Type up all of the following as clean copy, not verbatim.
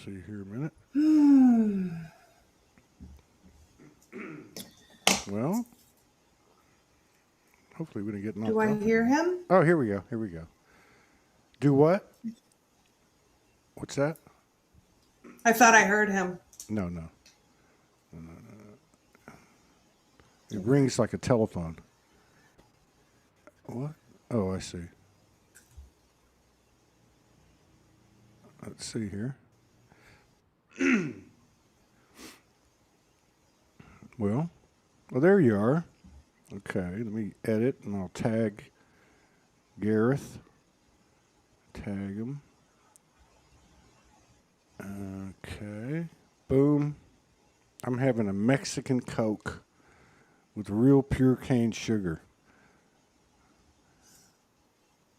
see here a minute. Well, hopefully we didn't get knocked Do I off. hear him? Oh, here we go. Here we go. Do what? What's that? I thought I heard him. No. It rings like a telephone. What? Oh, I see. Let's see here. Well, there you are. Okay, let me edit and I'll tag Gareth. Tag him. Okay. Boom. I'm having a Mexican Coke with real pure cane sugar.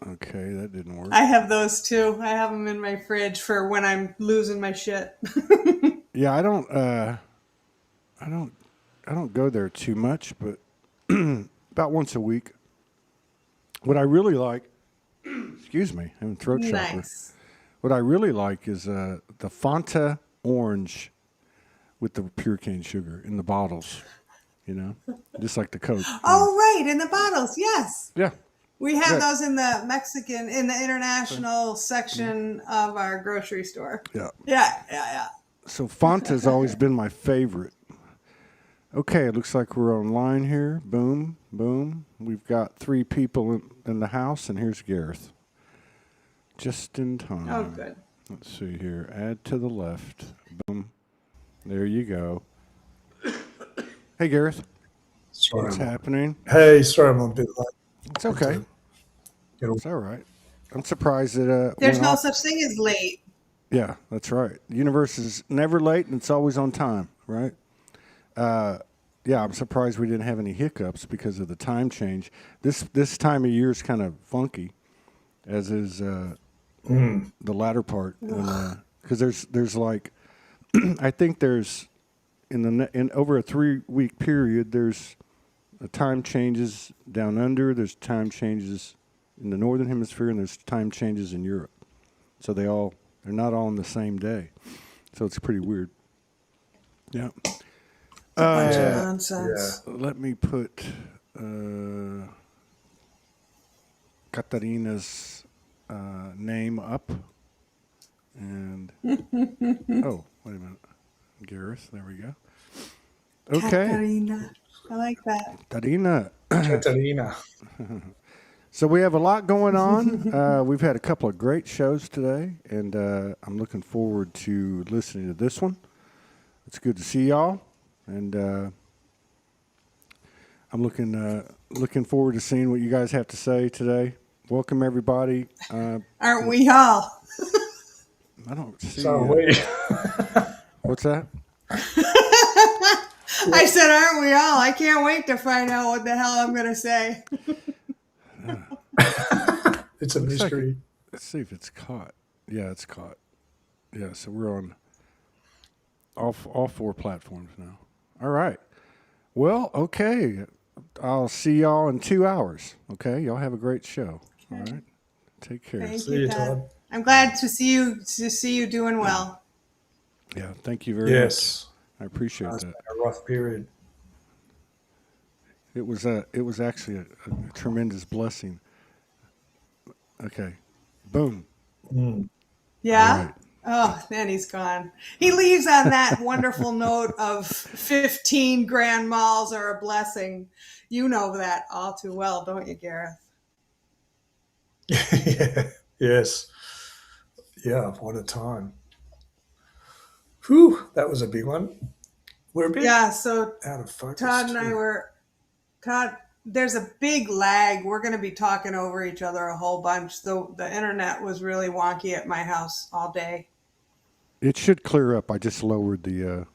Okay, that didn't work. I have those too. I have them in my fridge for when I'm losing my shit. Yeah, I don't go there too much, but about once a week. What I really like, excuse me, I'm a throat chopper. Nice. What I really like is the Fanta orange with the pure cane sugar in the bottles, just like the Coke. Oh, right, in the bottles, yes. Yeah. We have Yeah. those in the international section of our grocery store. Yeah. Yeah. So Fanta's always been my favorite. Okay, it looks like we're online here. Boom, boom. We've got 3 people in the house, and here's Gareth. Just in time. Oh, good. Let's see here. Add to the left. Boom. There you go. Hey, Gareth. Sorry. What's happening? Hey, sorry I'm a bit late. It's okay. It's all right. I'm surprised that There's no such thing as late. Yeah, that's right. The universe is never late and it's always on time, right? Yeah, I'm surprised we didn't have any hiccups because of the time change. This time of year is kind of funky, as is the latter part, because there's like, I think there's in over a 3-week period, there's time changes down under, there's time changes in the northern hemisphere, and there's time changes in Europe. So they're not all on the same day. So it's pretty weird. Yeah. Bunch of nonsense. Yeah. Let me put Katarina's name up. And, oh, wait a minute. Gareth, there we go. Okay. Katarina. I like that. Katarina. Katarina. So we have a lot going on. We've had a couple of great shows today, and I'm looking forward to listening to this one. It's good to see y'all, and I'm looking forward to seeing what you guys have to say today. Welcome, everybody. Aren't we all? I don't see. So we. What's that? I said, aren't we all? I can't wait to find out what the hell I'm going to say. It's a mystery. Let's see if it's caught. Yeah, it's caught. Yeah, so we're on all 4 platforms now. All right. Well, okay. I'll see y'all in 2 hours. Okay, y'all have a great show. All right. Take care. Thank See you, you, Todd. Todd. I'm glad to see you doing well. Yeah, thank you very much. Yes. I appreciate It's that. been a rough period. It was actually a tremendous blessing. Okay. Boom. Yeah? All right. Oh, then he's gone. He leaves on that wonderful note of 15 grand malls are a blessing. You know that all too well, don't you, Gareth? Yeah. Yes. Yeah. What a time. Whew. That was a big one. We're a bit So out of focus. Todd and Todd, there's a big lag. We're going to be talking over each other a whole bunch. The internet was really wonky at my house all day. It should clear up. I just lowered the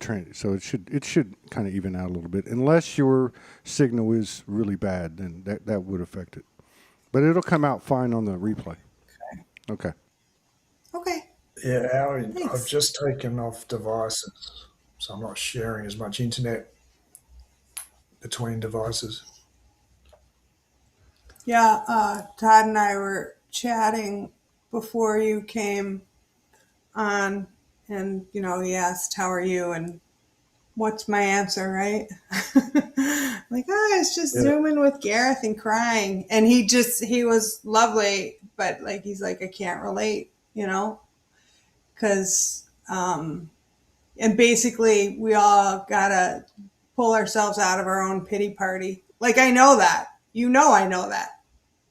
train, so it should kind of even out a little bit. Unless your signal is really bad, then that would affect it. But it'll come out fine on the replay. Okay. Yeah, Thanks. I've just taken off devices, so I'm not sharing as much internet between devices. Yeah, Todd and I were chatting before you came on, and he asked, "How are you?" and what's my answer, right? Like, oh, it's just Yeah. Zooming with Gareth and crying. And he was lovely, but like, he's like, I can't relate, because, and basically we all gotta pull ourselves out of our own pity party. Like, I know that, I know that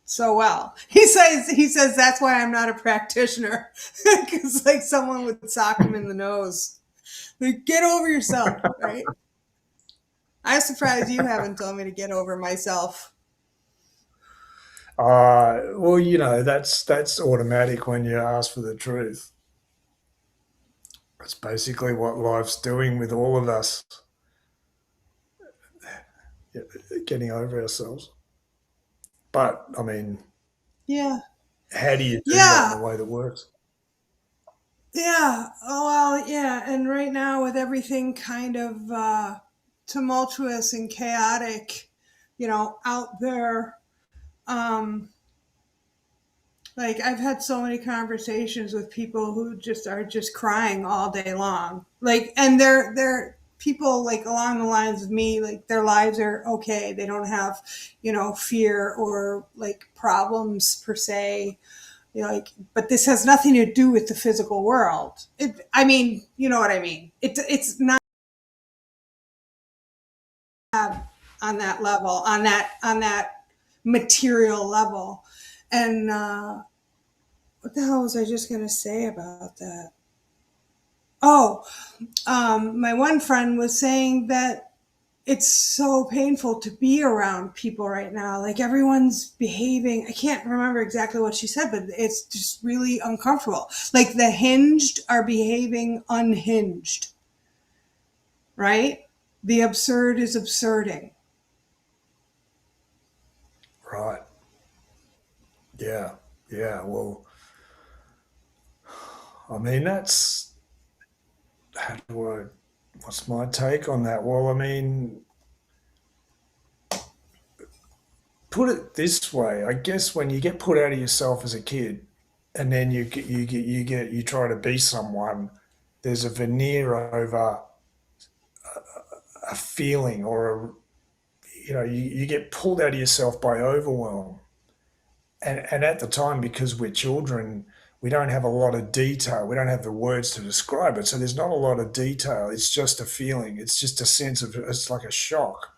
so well. He says that's why I'm not a practitioner, because like someone would sock him in the nose. Like, get over yourself, right? I'm surprised you haven't told me to get over myself. Well, that's automatic when you ask for the truth. It's basically what life's doing with all of us, getting over ourselves. But I mean, Yeah. how do you do that in Yeah. a way that works? Yeah. Oh, well, yeah. And right now, with everything kind of tumultuous and chaotic, out there, um, like I've had so many conversations with people who just are just crying all day long. Like, and they're people like along the lines of me, like their lives are okay. They don't have, fear or like problems per se. Like, but this has nothing to do with the physical world. I mean, you know what I mean? It's not on that level, on that material level. And what the hell was I just gonna say about that? Oh, my one friend was saying that it's so painful to be around people right now. Like, everyone's behaving. I can't remember exactly what she said, but it's just really uncomfortable. Like, the hinged are behaving unhinged, right? The absurd is absurding. Right. Yeah. Yeah. Well, I mean, how do I, what's my take on that? Well, I mean, put it this way, I guess when you get put out of yourself as a kid, and then you try to be someone, there's a veneer over a feeling or you get pulled out of yourself by overwhelm. And at the time, because we're children, we don't have a lot of detail. We don't have the words to describe it. So there's not a lot of detail. It's just a feeling. It's just a sense of, it's like a shock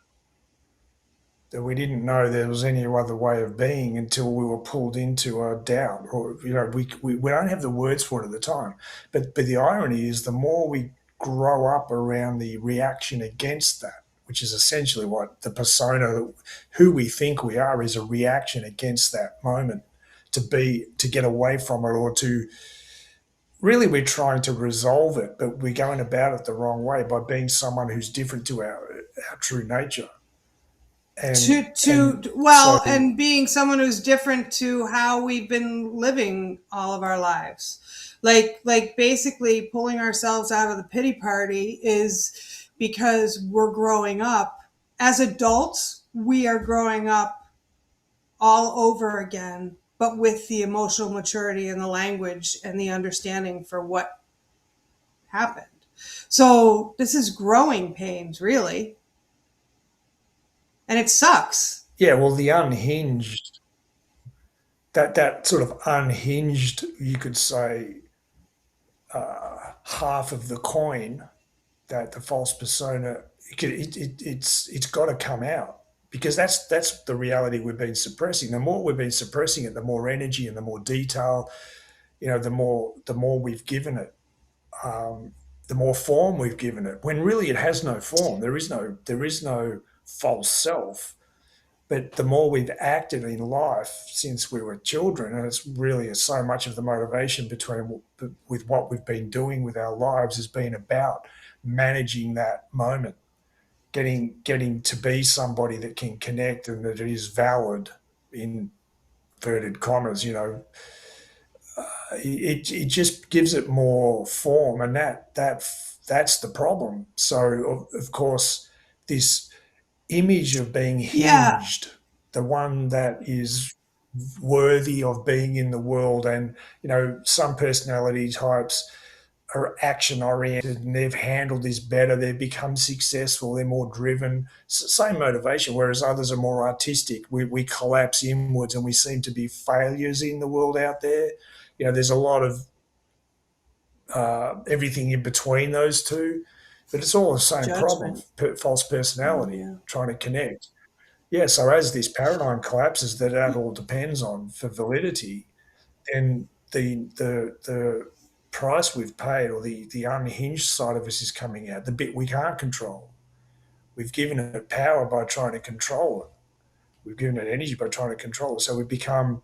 that we didn't know there was any other way of being until we were pulled into a doubt, or we don't have the words for it at the time. But the irony is, the more we grow up around the reaction against that, which is essentially what the persona, who we think we are, is a reaction against that moment, to get away from it, or to really, we're trying to resolve it, but we're going about it the wrong way by being someone who's different to our true nature. And so, Well, and being someone who's different to how we've been living all of our lives. Like basically pulling ourselves out of the pity party is because we're growing up. As adults, we are growing up all over again, but with the emotional maturity and the language and the understanding for what happened. So this is growing pains, really. And it sucks. yeah, well, the unhinged, that sort of unhinged, you could say, half of the coin, that the false persona, it's got to come out, because that's the reality we've been suppressing. The more we've been suppressing it, the more energy and the more detail, the more we've given it, the more form we've given it. When really it has no form. There is no false self. But the more we've acted in life since we were children, and it's really so much of the motivation with what we've been doing with our lives has been about managing that moment, getting to be somebody that can connect and that is valid, in inverted commas. It just gives it more form, and that's the problem. So of course, this image of being Yeah. hinged, the one that is worthy of being in the world. And some personality types, are action oriented and they've handled this better, they've become successful, they're more driven, same motivation, whereas others are more artistic. We collapse inwards and we seem to be failures in the world out there. There's a lot of everything in between those two, but it's all the same problem, Judgment. false Oh, personality, yeah. trying to connect. Yeah, so as this paradigm collapses, that all depends on for validity, then the price we've paid, or the unhinged side of us, is coming out. The bit we can't control. We've given it power by trying to control it. We've given it energy by trying to control it. So we become.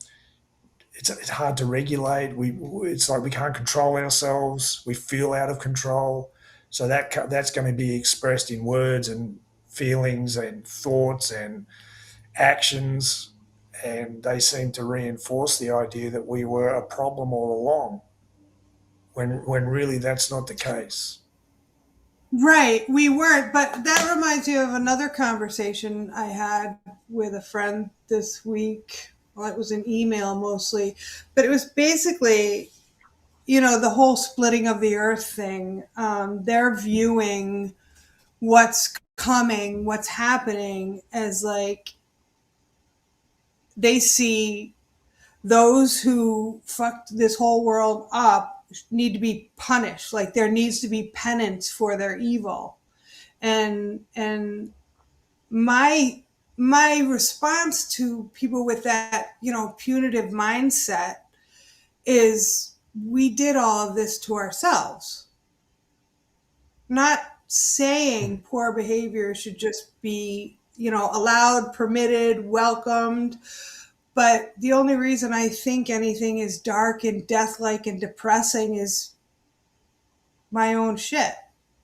It's hard to regulate. It's like we can't control ourselves. We feel out of control. So that's going to be expressed in words and feelings and thoughts and actions, and they seem to reinforce the idea that we were a problem all along, when really that's not the case. Right, we weren't, but that reminds me of another conversation I had with a friend this week. Well, it was an email mostly, but it was basically, the whole splitting of the earth thing. They're viewing what's coming, what's happening, as like they see those who fucked this whole world up need to be punished. Like there needs to be penance for their evil. And my response to people with that, punitive mindset is we did all of this to ourselves. Not saying poor behavior should just be, allowed, permitted, welcomed. But the only reason I think anything is dark and death-like and depressing is my own shit.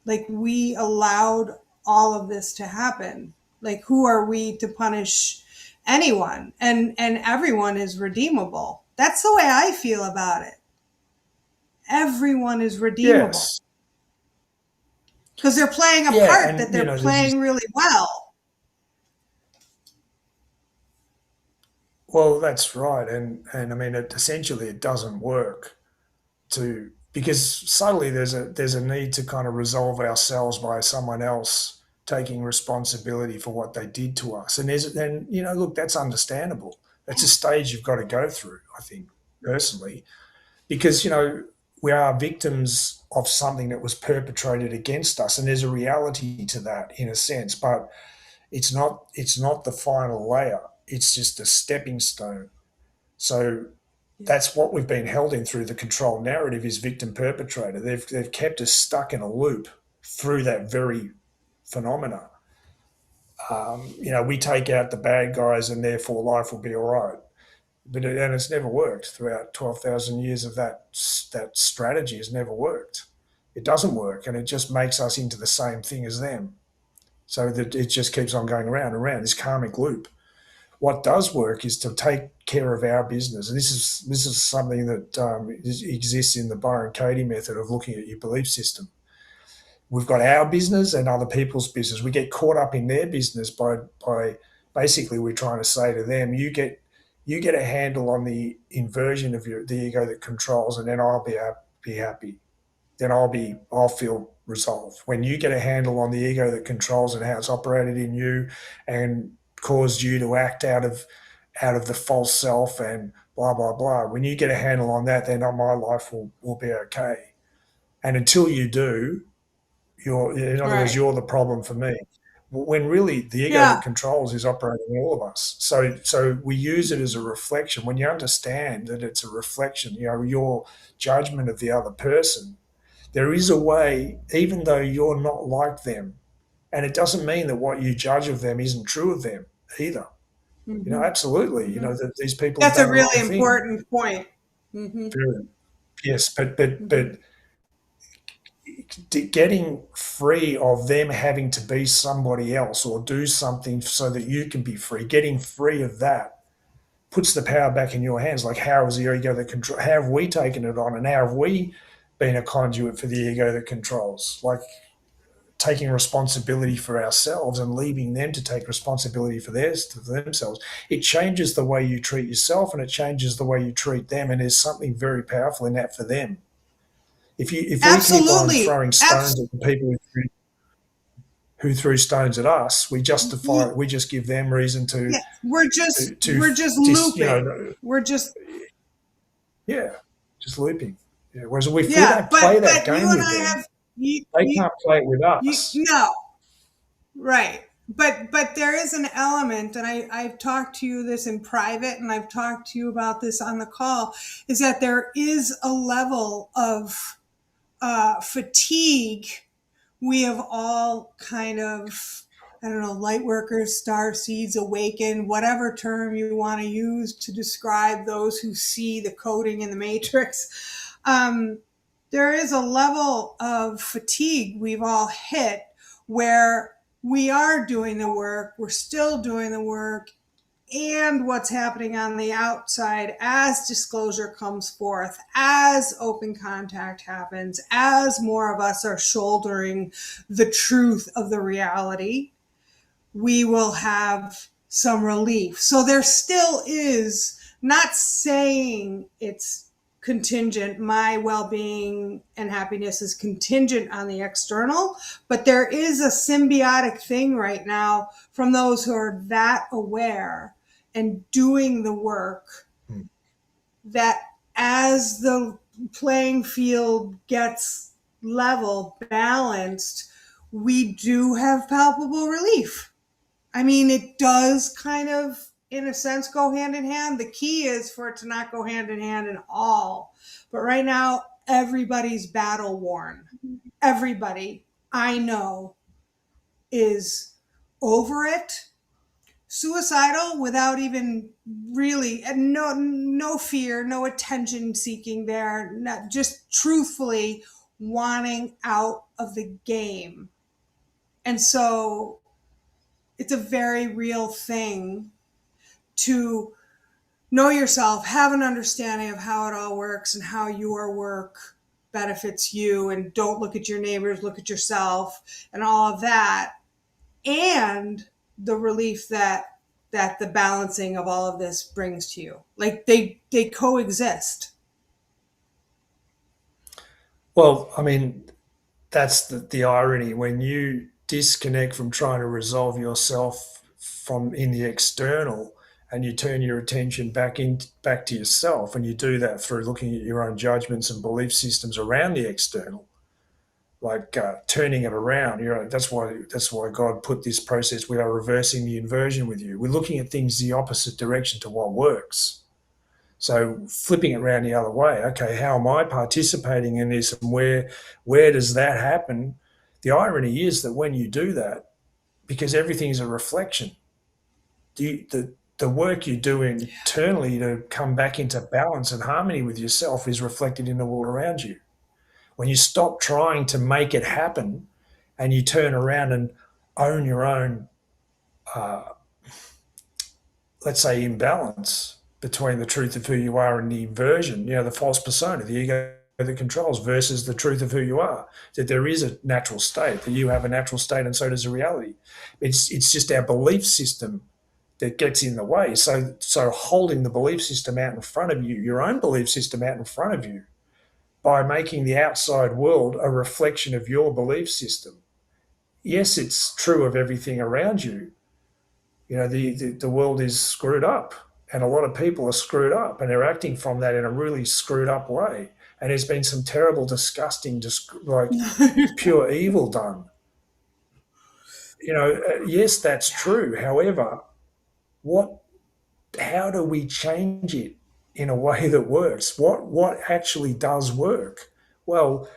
Like we allowed all of this to happen. Like who are we to punish anyone? And everyone is redeemable. That's the way I feel about it. Everyone is redeemable. Yes. Because they're playing a Yeah, part that and they're playing really well. well, that's right, and I mean, essentially, it doesn't work because subtly there's a need to kind of resolve ourselves by someone else taking responsibility for what they did to us, look, that's understandable. That's a stage you've got to go through, I think, personally, because we are victims of something that was perpetrated against us, and there's a reality to that in a sense, but it's not the final layer. It's just a stepping stone. So that's what we've been held in through the control narrative, is victim perpetrator. They've kept us stuck in a loop through that very phenomena. We take out the bad guys and therefore life will be all right. And it's never worked throughout 12,000 years of that strategy has never worked. It doesn't work, and it just makes us into the same thing as them. So that it just keeps on going around and around, this karmic loop. What does work is to take care of our business, and this is something that exists in the Byron Katie method of looking at your belief system. We've got our business and other people's business. We get caught up in their business by basically we're trying to say to them, you get a handle on the inversion of the ego that controls, and then I'll be happy. Then I'll feel resolved. When you get a handle on the ego that controls and how it's operated in you and caused you to act out of the false self and blah blah blah. When you get a handle on that, then my life will be okay. And until you do, in other words, Right. you're the problem for me. When really the ego Yeah. that controls is operating in all of us. So we use it as a reflection. When you understand that it's a reflection, your judgment of the other person, there is a way, even though you're not like them. And it doesn't mean that what you judge of them isn't true of them either. Mm-hmm. Absolutely. Mm-hmm. That these people have That's a done the really wrong thing. important point. Mm-hmm. Yes, but Mm-hmm. getting free of them having to be somebody else or do something so that you can be free, getting free of that puts the power back in your hands. Like, how is the ego that control? How have we taken it on, and how have we been a conduit for the ego that controls? Like, taking responsibility for ourselves and leaving them to take responsibility for themselves. It changes the way you treat yourself, and it changes the way you treat them. And there's something very powerful in that for them. If we keep on Absolutely. throwing stones at the people who threw stones at us, we justify it. We just give them reason Yeah, to we're just dis, you looping. know, We're just yeah, just looping. Yeah. Whereas if we yeah, don't play that but you game and with I them, have you they you can't play it with you us. no, right. But there is an element, and I've talked to you this in private, and I've talked to you about this on the call, is that there is a level of fatigue we have all kind of, I don't know, light workers, star seeds, awakened, whatever term you want to use to describe those who see the coding in the matrix. There is a level of fatigue we've all hit where we are doing the work, we're still doing the work, and what's happening on the outside as disclosure comes forth, as open contact happens, as more of us are shouldering the truth of the reality, we will have some relief. So there still is, not saying it's contingent, my well-being and happiness is contingent on the external, but there is a symbiotic thing right now from those who are that aware and doing the work, that as the playing field gets level, balanced, we do have palpable relief. I mean, it does kind of, in a sense, go hand in hand. The key is for it to not go hand in hand in all. But right now, everybody's battle worn. Everybody I know is over it, suicidal without even really, no fear, no attention seeking there, not, just truthfully wanting out of the game. And so it's a very real thing to know yourself, have an understanding of how it all works and how your work benefits you, and don't look at your neighbors, look at yourself and all of that, and the relief that the balancing of all of this brings to you. Like they coexist. Well, I mean, that's the irony when you disconnect from trying to resolve yourself from in the external, and you turn your attention back to yourself, and you do that through looking at your own judgments and belief systems around the external, like turning it around. That's why God put this process. We are reversing the inversion with you. We're looking at things the opposite direction to what works. So flipping it around the other way. Okay, how am I participating in this, and where does that happen? The irony is that when you do that, because everything is a reflection, the work you do internally to come back into balance and harmony with yourself is reflected in the world around you. When you stop trying to make it happen and you turn around and own your own, uh, let's say, imbalance between the truth of who you are and the inversion, the false persona, the ego that controls, versus the truth of who you are, that there is a natural state, that you have a natural state and so does the reality. It's just our belief system that gets in the way. So holding the belief system out in front of you, your own belief system out in front of you, by making the outside world a reflection of your belief system. Yes, it's true of everything around you. The world is screwed up, and a lot of people are screwed up, and they're acting from that in a really screwed up way. And there's been some terrible, disgusting, like pure evil done. Yes, that's true. However, how do we change it in a way that works? What actually does work? Well,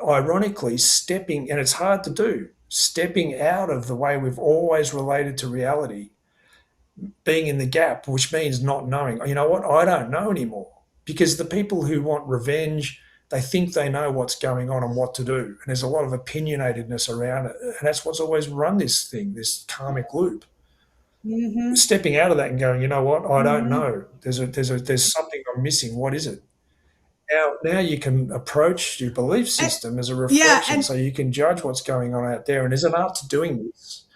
ironically, and it's hard to do, stepping out of the way we've always related to reality, being in the gap, which means not knowing. You know what? I don't know anymore, because the people who want revenge, they think they know what's going on and what to do. And there's a lot of opinionatedness around it. And that's what's always run this thing, this karmic loop. Mm-hmm. Stepping out of that and going, you know what? I don't Mm-hmm. know. There's something I'm missing. What is it? Now you can approach your belief And, system as a yeah, reflection, and so you can judge what's going on out there. And there's an art to doing this.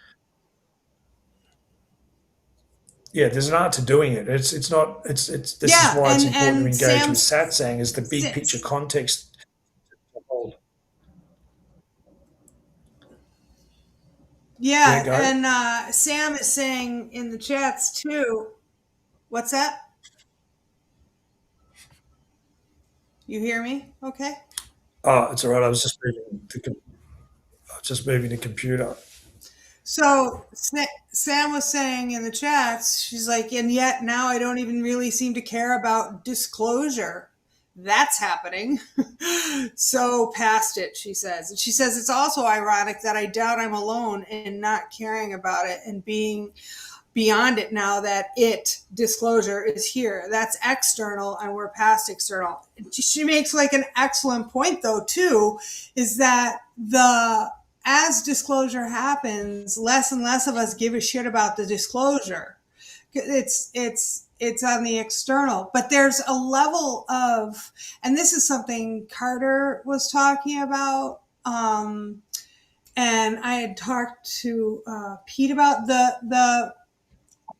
Yeah, there's an art to doing it. It's not. It's. This is yeah, why it's important to and engage with Sam's Satsang as the big picture context Yeah, Yeah, go. and Sam is saying in the chats too. What's that? You hear me? Okay. Oh, it's all right. I was just moving the computer. So Sam was saying in the chats, she's like, and yet now I don't even really seem to care about disclosure. That's happening. So past it, she says. And she says it's also ironic that I doubt I'm alone in not caring about it and being beyond it now that disclosure is here. That's external and we're past external. She makes like an excellent point though too, is that the as disclosure happens, less and less of us give a shit about the disclosure. It's on the external, but there's a level of, and this is something Carter was talking about, and I had talked to Pete about the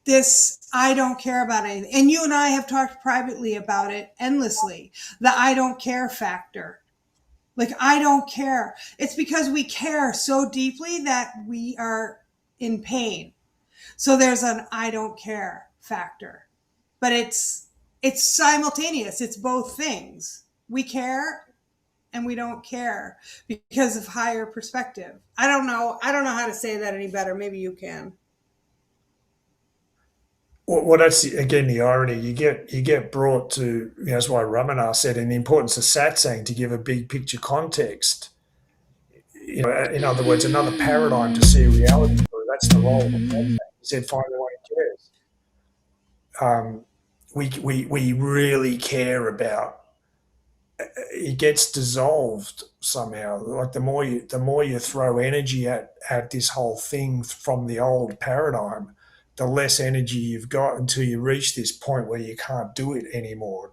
this I don't care about anything. And you and I have talked privately about it endlessly. The I don't care factor. Like, I don't care. It's because we care so deeply that we are in pain. So there's an I don't care factor. But it's simultaneous. It's both things. We care and we don't care because of higher perspective. I don't know. I don't know how to say that any better. Maybe you can. Well, that's again the irony. You get brought to, that's why Ramana said in the importance of satsang to give a big picture context. In other words, another paradigm to see reality through. That's the role of satsang. He said, find the way it cares. We really care about. It gets dissolved somehow. Like the more you throw energy at this whole thing from the old paradigm, the less energy you've got until you reach this point where you can't do it anymore.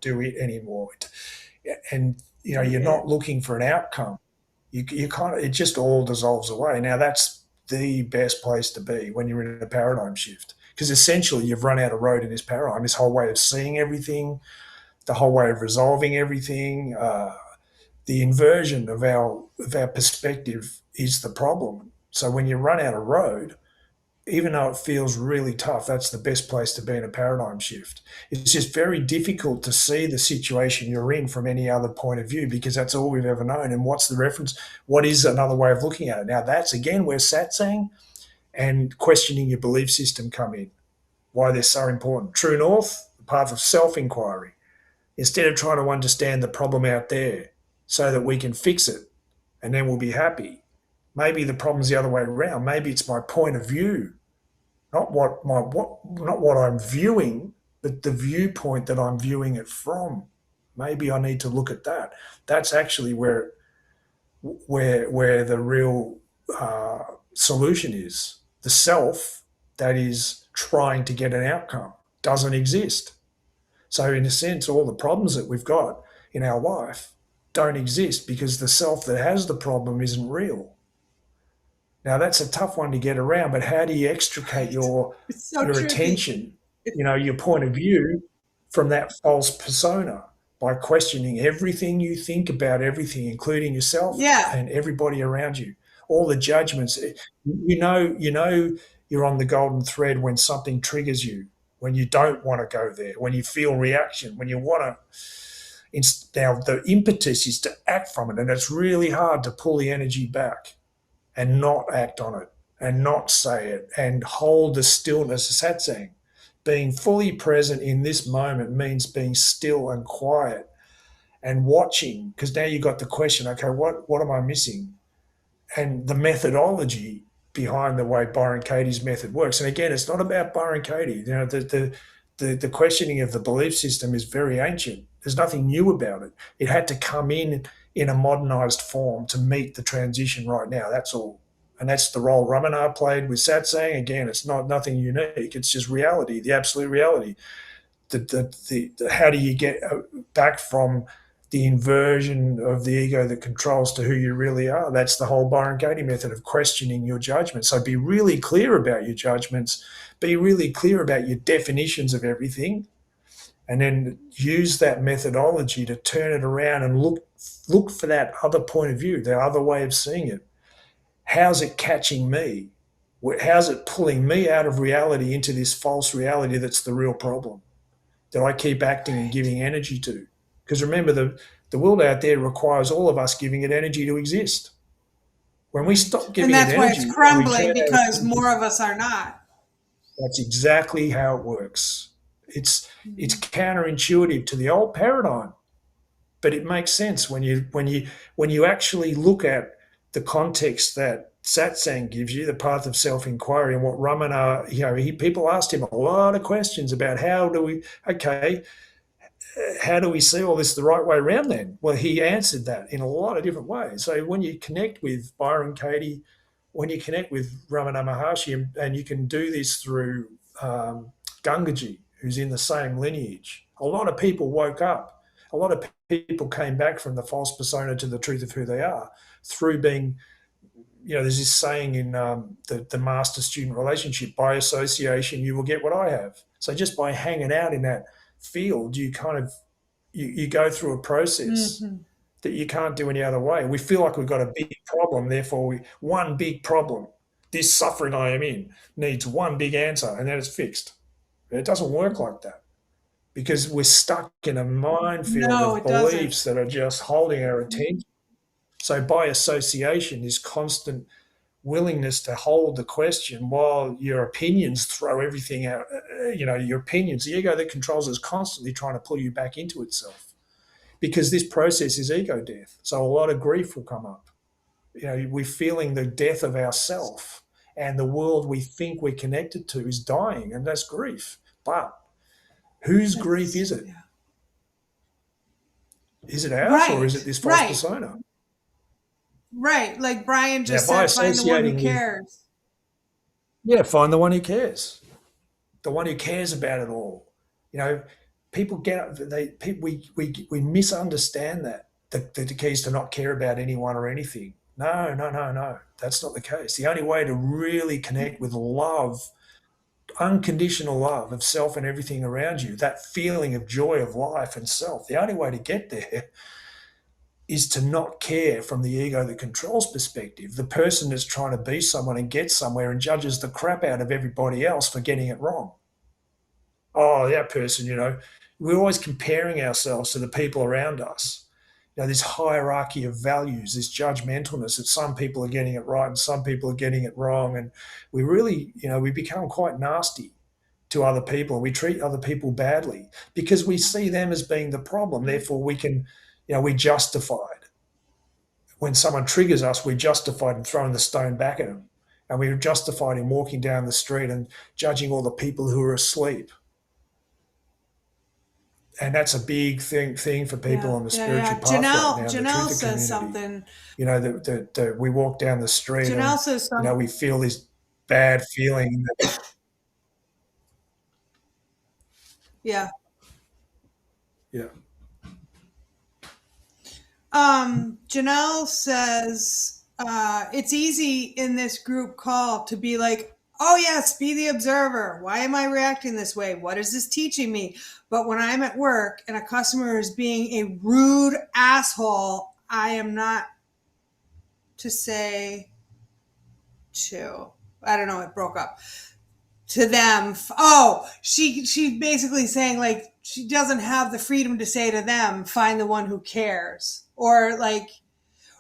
And you're not looking for an outcome. You kind of, it just all dissolves away. Now that's the best place to be when you're in a paradigm shift, because essentially you've run out of road in this paradigm. This whole way of seeing everything, the whole way of resolving everything. The inversion of our perspective is the problem. So when you run out of road, even though it feels really tough, that's the best place to be in a paradigm shift. It's just very difficult to see the situation you're in from any other point of view because that's all we've ever known. And what's the reference? What is another way of looking at it? Now, that's again where satsang and questioning your belief system come in, why they're so important. True north, the path of self inquiry. Instead of trying to understand the problem out there so that we can fix it and then we'll be happy. Maybe the problem's the other way around. Maybe it's my point of view, not what I'm viewing, but the viewpoint that I'm viewing it from. Maybe I need to look at that. That's actually where the real solution is. The self that is trying to get an outcome doesn't exist. So, in a sense, all the problems that we've got in our life don't exist because the self that has the problem isn't real. Now, that's a tough one to get around, but how do you extricate Right. your It's so your tricky. attention, your point of view from that false persona by questioning everything you think about everything, including yourself Yeah. and everybody around you, all the judgments. You're on the golden thread when something triggers you, when you don't want to go there, when you feel reaction, when you want to. Now, the impetus is to act from it, and it's really hard to pull the energy back and not act on it and not say it and hold the stillness of satsang. Being fully present in this moment means being still and quiet and watching, because now you've got the question, okay, what am I missing? And the methodology behind the way Byron Katie's method works. And again, it's not about Byron Katie. The questioning of the belief system is very ancient. There's nothing new about it. It had to come in a modernized form to meet the transition right now. That's all. And that's the role Ramana played with Satsang. Again, it's nothing unique. It's just reality, the absolute reality. How do you get back from the inversion of the ego that controls to who you really are? That's the whole Byron Katie method of questioning your judgments. So be really clear about your judgments, be really clear about your definitions of everything, and then use that methodology to turn it around and look for that other point of view, the other way of seeing it. How's it catching me? How's it pulling me out of reality into this false reality that's the real problem that I keep acting and Right. giving energy to? Because remember, the world out there requires all of us giving it energy to exist. When we Right. stop And giving it that's why it's energy and we turn crumbling our because attention, more of us are not. that's exactly how it works. It's Mhm. counterintuitive to the old paradigm, but it makes sense when you actually look at the context that Satsang gives you, the path of self-inquiry, and what Ramana, people asked him a lot of questions about how do we see all this the right way around then? Well, he answered that in a lot of different ways. So when you connect with Byron Katie, when you connect with Ramana Maharshi, and you can do this through Gangaji, who's in the same lineage, a lot of people woke up. A lot of people came back from the false persona to the truth of who they are through being, there's this saying in the master student relationship, by association, you will get what I have. So just by hanging out in that field, you kind of you go through a process Mhm. that you can't do any other way. We feel like we've got a big problem, therefore one big problem. This suffering I am in needs one big answer, and then it's fixed. It doesn't work like that because we're stuck in a minefield No, of it doesn't. beliefs that are just holding our attention. So by association, this constant willingness to hold the question while your opinions throw everything out, your opinions, the ego that controls is constantly trying to pull you back into itself because this process is ego death. So a lot of grief will come up. We're feeling the death of ourself, and the world we think we're connected to is dying, and that's grief. But whose grief That's is it? yeah. Is it ours or is it Right. this false Right. persona? Right. Like Brian Now, just by said, find the one who associating with, cares. yeah, find the one who cares, the one who cares about it all. You know, people get they people, we misunderstand that the key is to not care about anyone or anything. No, no, no, no. That's not the case. The only way to really connect with love, unconditional love of self and everything around you, that feeling of joy of life and self, the only way to get there is to not care from the ego that controls perspective. The person that's trying to be someone and get somewhere and judges the crap out of everybody else for getting it wrong. Oh, that person, we're always comparing ourselves to the people around us. This hierarchy of values, this judgmentalness that some people are getting it right and some people are getting it wrong. And we really, we become quite nasty to other people and we treat other people badly because we see them as being the problem. Therefore, we can, we justified. When someone triggers us, we justified in throwing the stone back at them. And we're justified in walking down the street and judging all the people who are asleep. And that's a big thing for people Yeah. on the Yeah. spiritual Yeah. path right now, the Janelle truther says community. something. We walk down the street Janelle and, says something. we feel this bad feeling. Yeah. Yeah. Janelle says it's easy in this group call to be like, oh, yes, be the observer. Why am I reacting this way? What is this teaching me? But when I'm at work and a customer is being a rude asshole, I am not to say to, I don't know, it broke up. To them, oh, she's basically saying like she doesn't have the freedom to say to them, find the one who cares. Or like,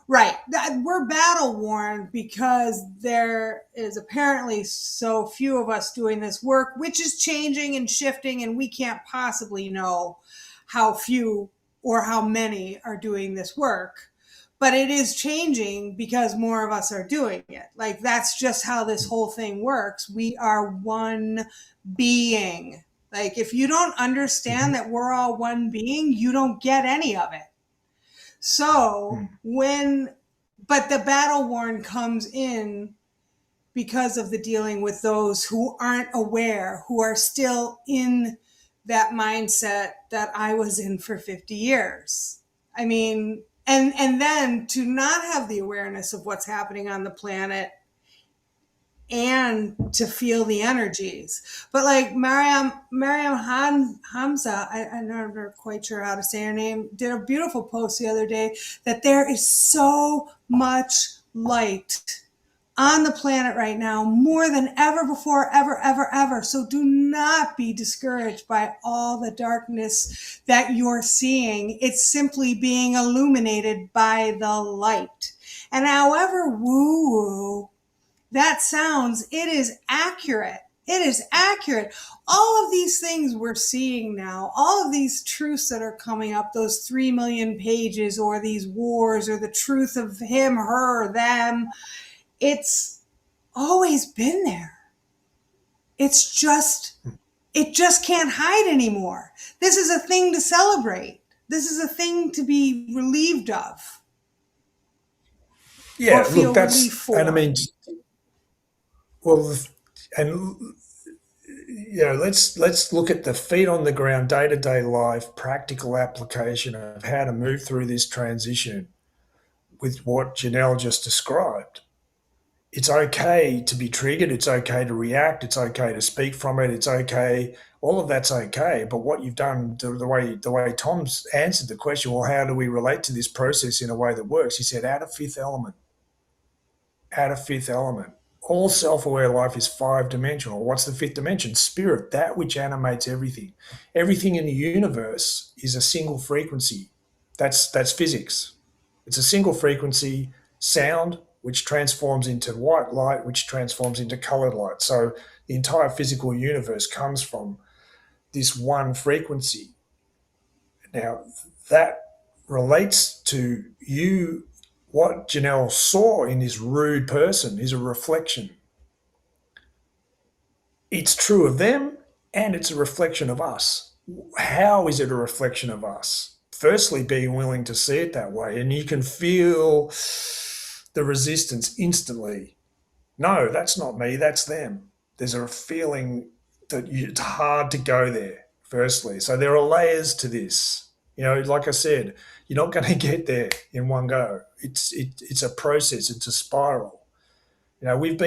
right. We're battle worn because there is apparently so few of us doing this work, which is changing and shifting, and we can't possibly know how few or how many are doing this work. But it is changing because more of us are doing it. Like, that's just how this whole thing works. We are one being. Like, if you don't understand that we're all one being, you don't get any of it. So but the battle worn comes in because of the dealing with those who aren't aware, who are still in that mindset that I was in for 50 years. I mean, and then to not have the awareness of what's happening on the planet and to feel the energies. But like Mariam Hamza, I'm not quite sure how to say her name, did a beautiful post the other day that there is so much light on the planet right now more than ever before, ever, ever, ever. So do not be discouraged by all the darkness that you're seeing. It's simply being illuminated by the light. And however woo-woo that sounds, it is accurate. It is accurate. All of these things we're seeing now, all of these truths that are coming up, those 3 million pages, or these wars, or the truth of him, her, them, it's always been there. It just can't hide anymore. This is a thing to celebrate. This is a thing to be relieved of. Yeah, or feel look, that's, relief for. and I mean, well, and let's look at the feet on the ground, day to day life, practical application of how to move through this transition with what Janelle just described. It's okay to be triggered. It's okay to react. It's okay to speak from it. It's okay. All of that's okay. But what you've done, the way Tom's answered the question, well, how do we relate to this process in a way that works? He said, add a fifth element. Add a fifth element. All self-aware life is 5-dimensional. What's the fifth dimension? Spirit, that which animates everything. Everything in the universe is a single frequency. That's physics. It's a single frequency sound, which transforms into white light, which transforms into colored light. So the entire physical universe comes from this one frequency. Now, that relates to you. What Janelle saw in this rude person is a reflection. It's true of them, and it's a reflection of us. How is it a reflection of us? Firstly, being willing to see it that way, and you can feel the resistance instantly. No, that's not me, that's them. There's a feeling that it's hard to go there, firstly. So there are layers to this. Like I said, you're not going to get there in one go. It's a process. It's a spiral. We've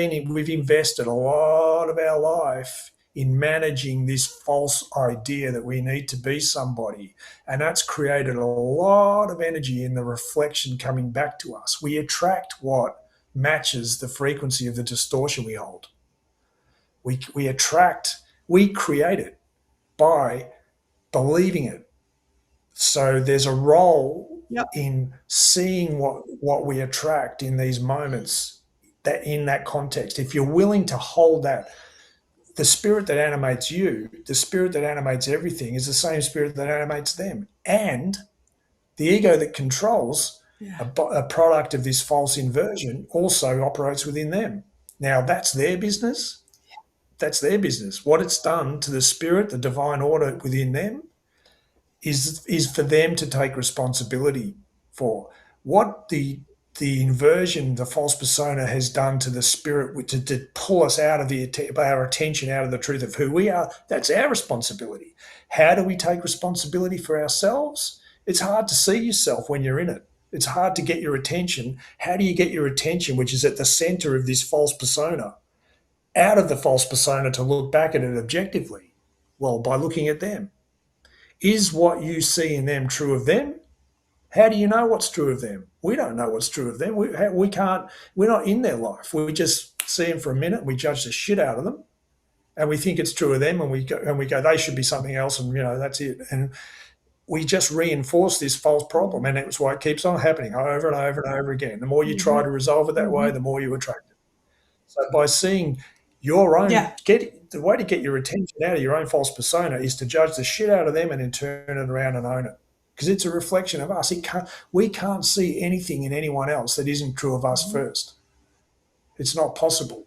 invested a lot of our life in managing this false idea that we need to be somebody, and that's created a lot of energy in the reflection coming back to us. We attract what matches the frequency of the distortion we hold. We create it by believing it. So there's a role in seeing what we attract in these moments, that in that context. If you're willing to hold that, the spirit that animates you, the spirit that animates everything, is the same spirit that animates them. And the ego that controls a product of this false inversion also operates within them. Now, that's their business. That's their business. What it's done to the spirit, the divine order within them, is for them to take responsibility for. What the inversion, the false persona, has done to the spirit to pull us out of our attention out of the truth of who we are, that's our responsibility. How do we take responsibility for ourselves? It's hard to see yourself when you're in it. It's hard to get your attention. How do you get your attention, which is at the center of this false persona, out of the false persona to look back at it objectively? Well, by looking at them. Is what you see in them true of them? How do you know what's true of them? We don't know what's true of them. We can't. We're not in their life. We just see them for a minute. We judge the shit out of them, and we think it's true of them. And we go, they should be something else, and that's it. And we just reinforce this false problem, and that's why it keeps on happening over and over and over again. The more you try to resolve it that way, the more you attract it. So by seeing your own, the way to get your attention out of your own false persona is to judge the shit out of them and then turn it around and own it. Because it's a reflection of us. We can't see anything in anyone else that isn't true of us first. It's not possible.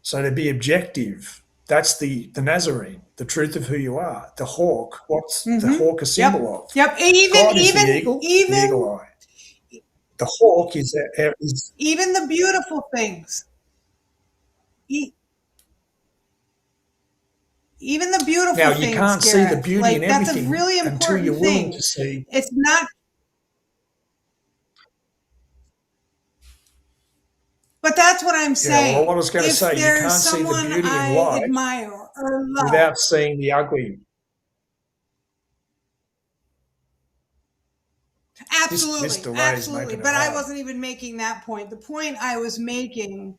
So to be objective, that's the Nazarene, the truth of who you are. The hawk, what's the hawk a symbol of? Yep. God is the eagle eye. The hawk is even the beautiful things. Even the beautiful now, things. You can't Gareth, see the beauty in everything that's a really important until you're willing thing. to see. It's not. But that's what I'm saying. Well, what I was going to say, you can't see the beauty in life admire or love without seeing the ugly. this Absolutely, delay is absolutely. making it But I hard. wasn't even making that point. The point I was making,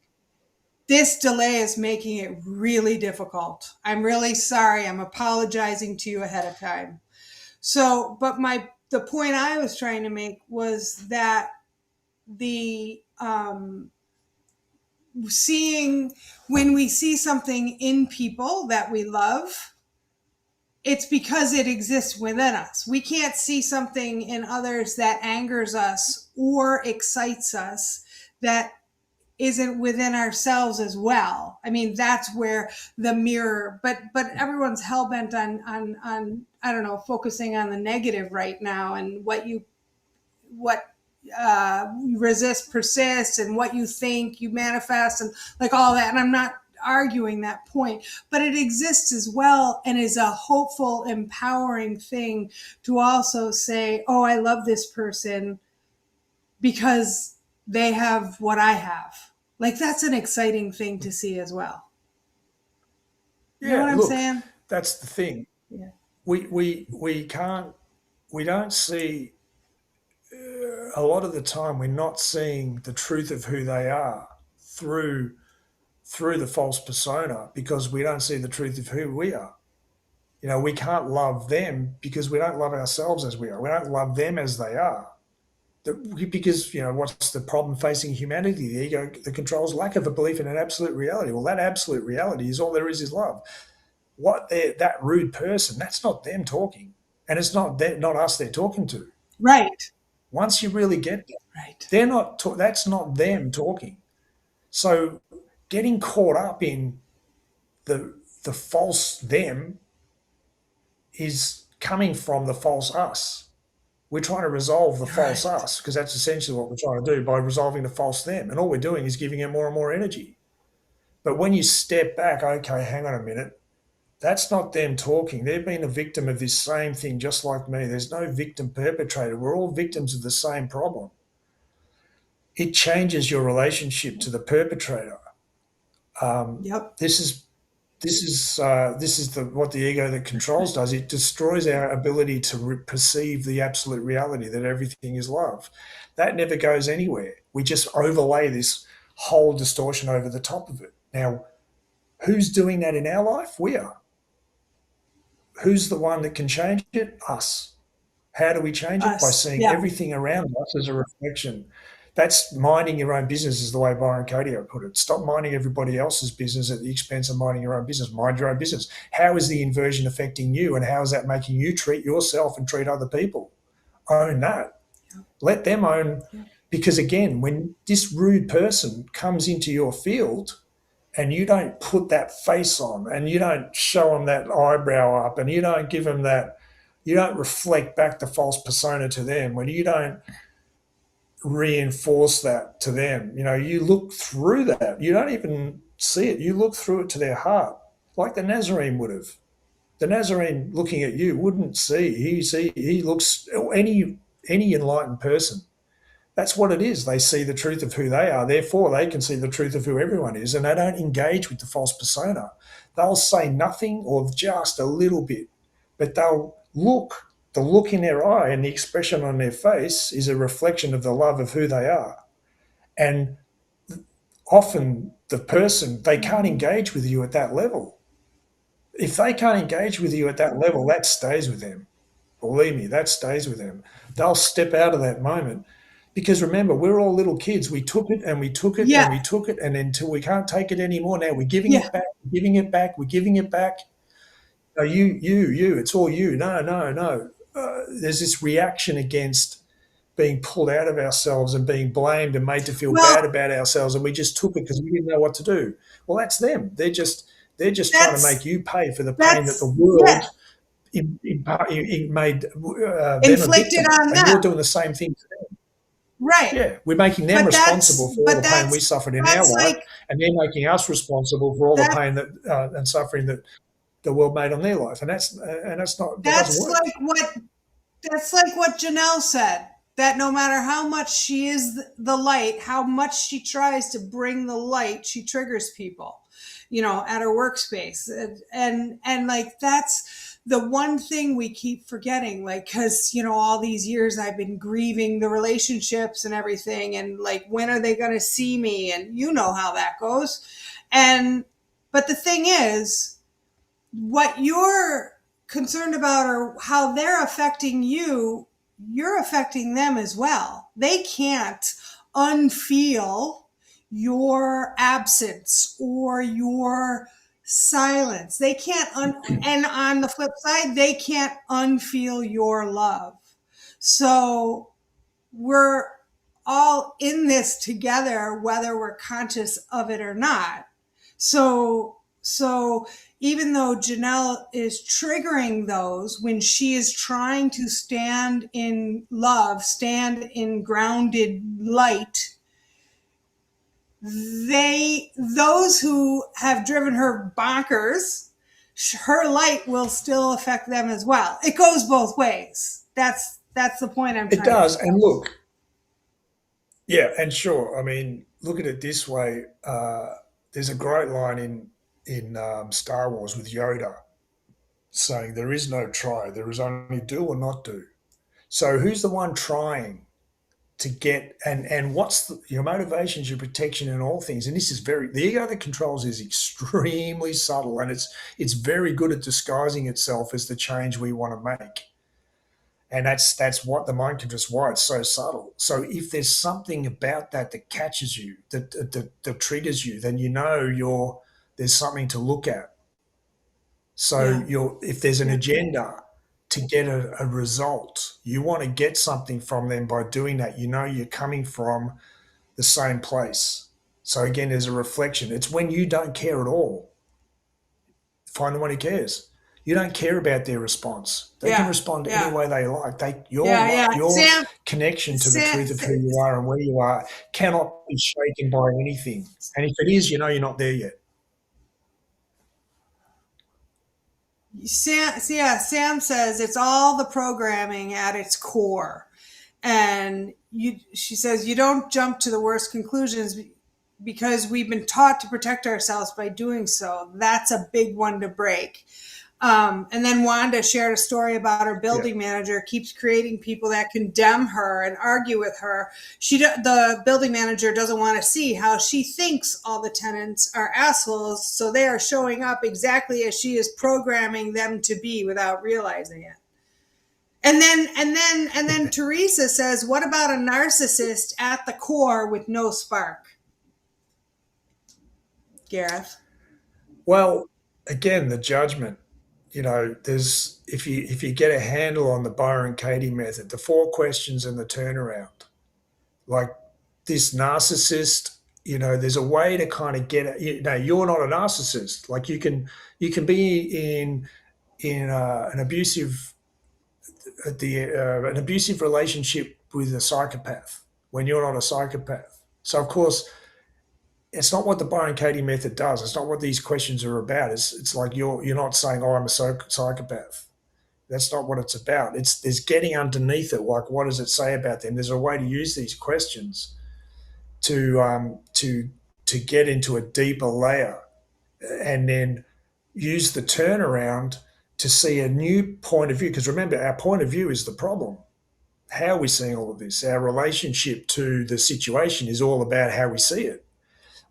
this delay is making it really difficult. I'm really sorry. I'm apologizing to you ahead of time. So, but the point I was trying to make was that the seeing, when we see something in people that we love, it's because it exists within us. We can't see something in others that angers us or excites us that isn't within ourselves as well. I mean, that's where the mirror, but everyone's hell bent on I don't know, focusing on the negative right now, and what you resist persists, and what you think you manifest, and like all that. And I'm not arguing that point, but it exists as well, and is a hopeful, empowering thing to also say, oh, I love this person because they have what I have. Like, that's an exciting thing to see as well. You know Yeah, what I'm look, saying? that's the thing. Yeah. We can't, we don't see, a lot of the time we're not seeing the truth of who they are through the false persona, because we don't see the truth of who we are. You know, we can't love them because we don't love ourselves as we are. We don't love them as they are. Because, you know, what's the problem facing humanity? The ego that controls lack of a belief in an absolute reality. Well, that absolute reality is all there is love. That rude person, that's not them talking, and it's not us they're talking to. Right. Once you really get that, Right. they're not. That's not them talking. So, getting caught up in the false them is coming from the false us. We're trying to resolve the false Right. us, because that's essentially what we're trying to do by resolving the false them. And all we're doing is giving it more and more energy. But when you step back, okay, hang on a minute, that's not them talking. They've been a victim of this same thing just like me. There's no victim perpetrator. We're all victims of the same problem. It changes your relationship to the perpetrator. Yep. This is what the ego that controls does. It destroys our ability to perceive the absolute reality that everything is love. That never goes anywhere. We just overlay this whole distortion over the top of it. Now, who's doing that in our life? We are. Who's the one that can change it? Us. How do we change it? By Us. seeing Yeah. everything around us as a reflection. That's minding your own business, is the way Byron Katie put it. Stop minding everybody else's business at the expense of minding your own business. Mind your own business. How is the inversion affecting you, and how is that making you treat yourself and treat other people? Own that. Let them own, because again, when this rude person comes into your field and you don't put that face on, and you don't show them that eyebrow up, and you don't give them that, you don't reflect back the false persona to them, when you don't reinforce that to them, you know, you look through that. You don't even see it. You look through it to their heart, like the Nazarene would have. The Nazarene looking at you wouldn't see. He looks, any enlightened person. That's what it is. They see the truth of who they are. Therefore, they can see the truth of who everyone is, and they don't engage with the false persona. They'll say nothing or just a little bit, but they'll look. The look in their eye and the expression on their face is a reflection of the love of who they are. And often the person, they can't engage with you at that level. If they can't engage with you at that level, that stays with them. Believe me, that stays with them. They'll step out of that moment. Because remember, we're all little kids. We took it and we took it Yeah. and we took it, and until we can't take it anymore, now we're giving Yeah. it back, we're giving it back, we're giving it back. No, you, it's all you. No. There's this reaction against being pulled out of ourselves and being blamed and made to feel bad Well, about ourselves, and we just took it because we didn't know what to do. Well, that's them. They're just trying to that's make you pay for the pain that the that's world yeah, made them a inflicted victim of, on and you're them. doing the same thing to them. Right. Yeah, we're making them But responsible for all the pain we that's suffered in our that's life, like and they're making us responsible for all the that pain that and suffering that the world made on their life, and that's not, that doesn't that's work. like what Janelle said, that no matter how much she is the light, how much she tries to bring the light, she triggers people, you know, at her workspace. And like, that's the one thing we keep forgetting, like, because, all these years I've been grieving the relationships and everything, and like, when are they going to see me? And you know how that goes. But the thing is, what you're concerned about or how they're affecting you, you're affecting them as well. They can't unfeel your absence or your silence. They can't, and on the flip side, they can't unfeel your love. So we're all in this together, whether we're conscious of it or not. So even though Janelle is triggering those when she is trying to stand in love, stand in grounded light, those who have driven her bonkers, her light will still affect them as well. It goes both ways. That's the point I'm trying It does. to And look, yeah, and sure. I mean, look at it this way. There's a great line in Star Wars with Yoda saying, "There is no try. There is only do or not do." So who's the one trying to get and what's your motivations, your protection, and all things? And this is the ego that controls is extremely subtle, and it's very good at disguising itself as the change we want to make. And that's what the mind control is, why it's so subtle. So if there's something about that catches you, that triggers you, then there's something to look at. So if there's an agenda to get a result, you want to get something from them by doing that. You're coming from the same place. So again, there's a reflection. It's when you don't care at all. Find the one who cares. You don't care about their response. They can respond any way they like. Your connection to the truth of who you are and where you are cannot be shaken by anything. And if it is, you're not there yet. Sam says it's all the programming at its core. And she says you don't jump to the worst conclusions because we've been taught to protect ourselves by doing so. That's a big one to break. And then Wanda shared a story about her building manager keeps creating people that condemn her and argue with her. The building manager doesn't want to see how she thinks all the tenants are assholes, so they are showing up exactly as she is programming them to be without realizing it. And then Teresa says, "What about a narcissist at the core with no spark?" Gareth. Well, again, the judgment. There's if you get a handle on the Byron Katie method, the 4 questions and the turnaround, like this narcissist, there's a way to kind of get it. You're not a narcissist. Like you can be in an abusive relationship with a psychopath when you're not a psychopath. So of course, it's not what the Byron Katie method does. It's not what these questions are about. It's like you're not saying, "Oh, I'm a psychopath." That's not what it's about. There's getting underneath it. Like, what does it say about them? There's a way to use these questions to get into a deeper layer, and then use the turnaround to see a new point of view. Because remember, our point of view is the problem. How are we seeing all of this? Our relationship to the situation is all about how we see it.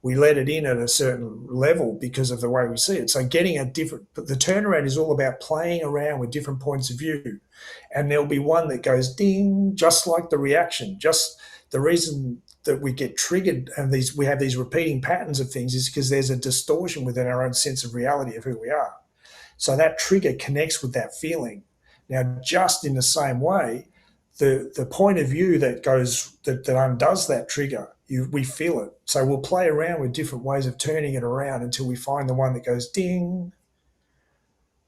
We let it in at a certain level because of the way we see it. So the turnaround is all about playing around with different points of view. And there'll be one that goes ding, just like the reaction. Just the reason that we get triggered and we have these repeating patterns of things is because there's a distortion within our own sense of reality of who we are. So that trigger connects with that feeling. Now, just in the same way, the point of view that undoes that trigger, we feel it. So we'll play around with different ways of turning it around until we find the one that goes ding.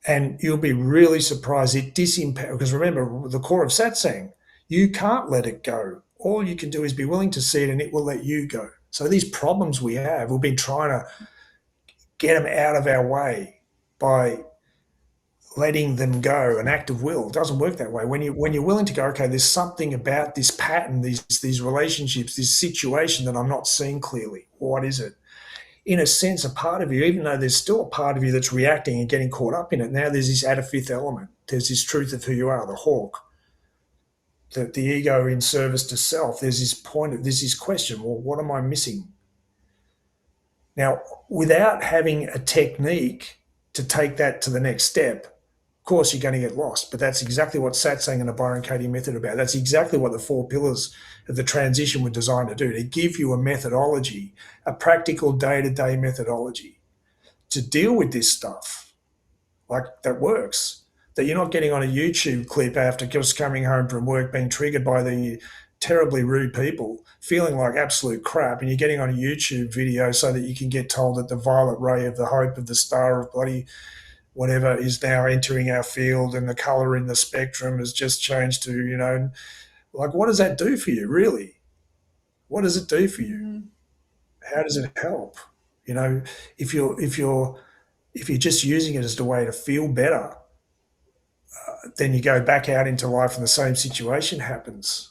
And you'll be really surprised. It disempowers, because remember, the core of Satsang, you can't let it go. All you can do is be willing to see it and it will let you go. So these problems we've been trying to get them out of our way by letting them go, an act of will. It doesn't work that way. When you're willing to go, okay, there's something about this pattern, these relationships, this situation that I'm not seeing clearly. What is it? in a sense, a part of you, even though there's still a part of you that's reacting and getting caught up in it. Now there's this added fifth element. There's this truth of who you are, the hawk, the ego in service to self. There's this question, well, what am I missing? Now, without having a technique to take that to the next step, of course, you're going to get lost. But that's exactly what Satsang and the Byron Katie method are about. That's exactly what the 4 pillars of the transition were designed to do, to give you a methodology, a practical day-to-day methodology to deal with this stuff, like that works, that you're not getting on a YouTube clip after just coming home from work, being triggered by the terribly rude people, feeling like absolute crap, and you're getting on a YouTube video so that you can get told that the violet ray of the hope of the star of bloody whatever is now entering our field and the color in the spectrum has just changed to, like, what does that do for you, really? What does it do for you? Mm-hmm. How does it help? If you're just using it as a way to feel better, then you go back out into life and the same situation happens.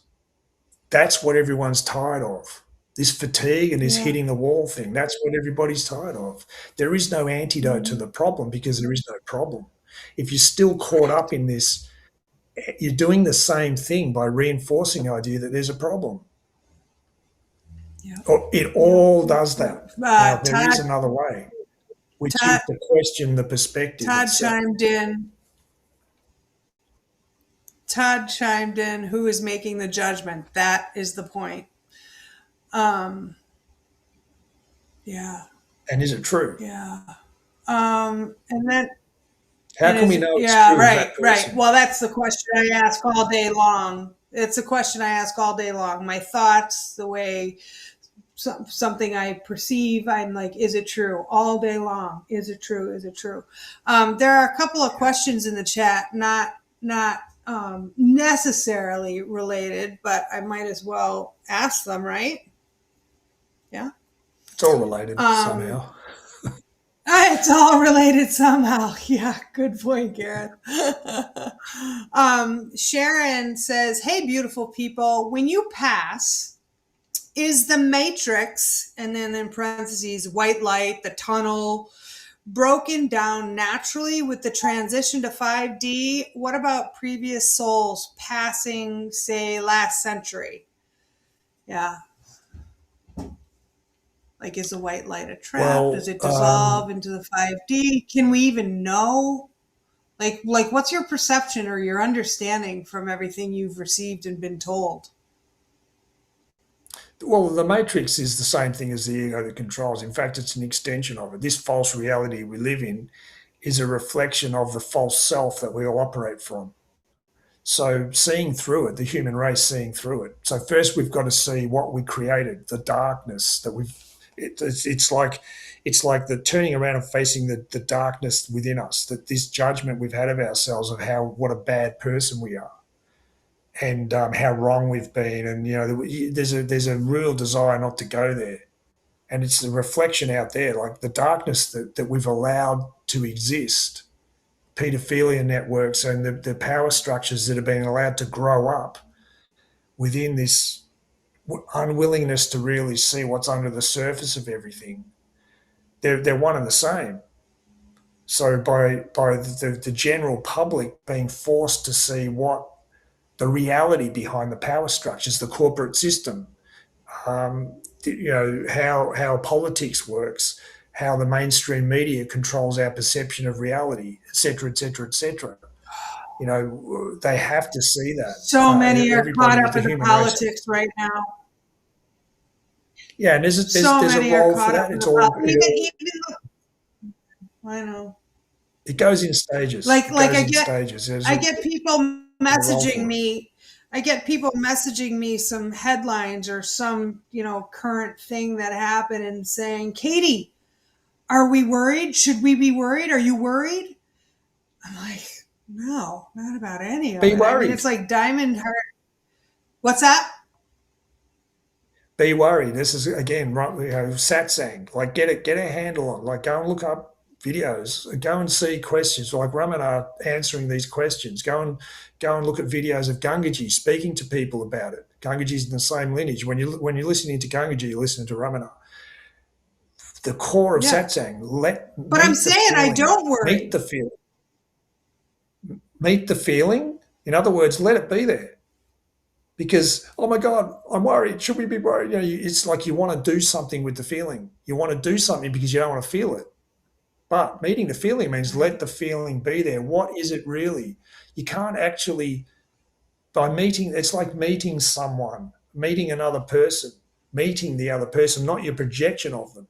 That's what everyone's tired of. This fatigue and this hitting the wall thing, that's what everybody's tired of. There is no antidote to the problem because there is no problem. If you're still caught up in this, you're doing the same thing by reinforcing the idea that there's a problem. Yeah. It all does that. Now, there is Todd, another way, which is to question the perspective. Todd chimed in. Todd chimed in, who is making the judgment? That is the point. Yeah. And is it true? Yeah. And then how can we know it's yeah, true? Right. Well, that's the question I ask all day long. It's a question I ask all day long. My thoughts, the way something I perceive, I'm like, is it true? All day long. Is it true? Is it true? There are a couple of questions in the chat, not necessarily related, but I might as well ask them, right? Yeah. It's all related somehow. It's all related somehow. Yeah, good point, Gareth. Sharon says, hey, beautiful people, when you pass, is the matrix, and then in parentheses, white light, the tunnel, broken down naturally with the transition to 5D? What about previous souls passing, say, last century? Yeah. Like, is the white light a trap? Well, does it dissolve into the 5D? Can we even know? Like, what's your perception or your understanding from everything you've received and been told? Well, the matrix is the same thing as the ego that controls. In fact, it's an extension of it. This false reality we live in is a reflection of the false self that we all operate from. So seeing through it, the human race seeing through it. So first we've got to see what we created, the darkness that we've, it's like the turning around and facing the darkness within us, that this judgment we've had of ourselves of what a bad person we are. And how wrong we've been, and there's a real desire not to go there, and it's the reflection out there, like the darkness that we've allowed to exist, pedophilia networks and the power structures that have been allowed to grow up within this unwillingness to really see what's under the surface of everything. They're one and the same. So by the general public being forced to see what the reality behind the power structures, the corporate system, how politics works, how the mainstream media controls our perception of reality, et cetera, et cetera, et cetera. They have to see that. So many are caught up in the politics right now. Yeah, and there's a role for that. It's all. I know. It goes in stages. I get people messaging me. I get people messaging me some headlines or some, current thing that happened and saying, Katie, are we worried? Should we be worried? Are you worried? I'm like, no, not about any of it. Be worried. I mean, it's like diamond heart. What's that? Be worried. This is, again, satsang. Like, get a handle on. Like, go and look up videos, go and see questions like Ramana answering these questions. Go and look at videos of Gangaji speaking to people about it. Gangaji's in the same lineage. When you're listening to Gangaji, you're listening to Ramana. The core of Yeah. satsang. But I'm saying I don't worry. Meet the feeling. Meet the feeling. In other words, let it be there. Because, oh my God, I'm worried. Should we be worried? It's like you want to do something with the feeling. You want to do something because you don't want to feel it. But meeting the feeling means let the feeling be there. What is it really? You can't actually, by meeting, it's like meeting someone, meeting another person, meeting the other person, not your projection of them.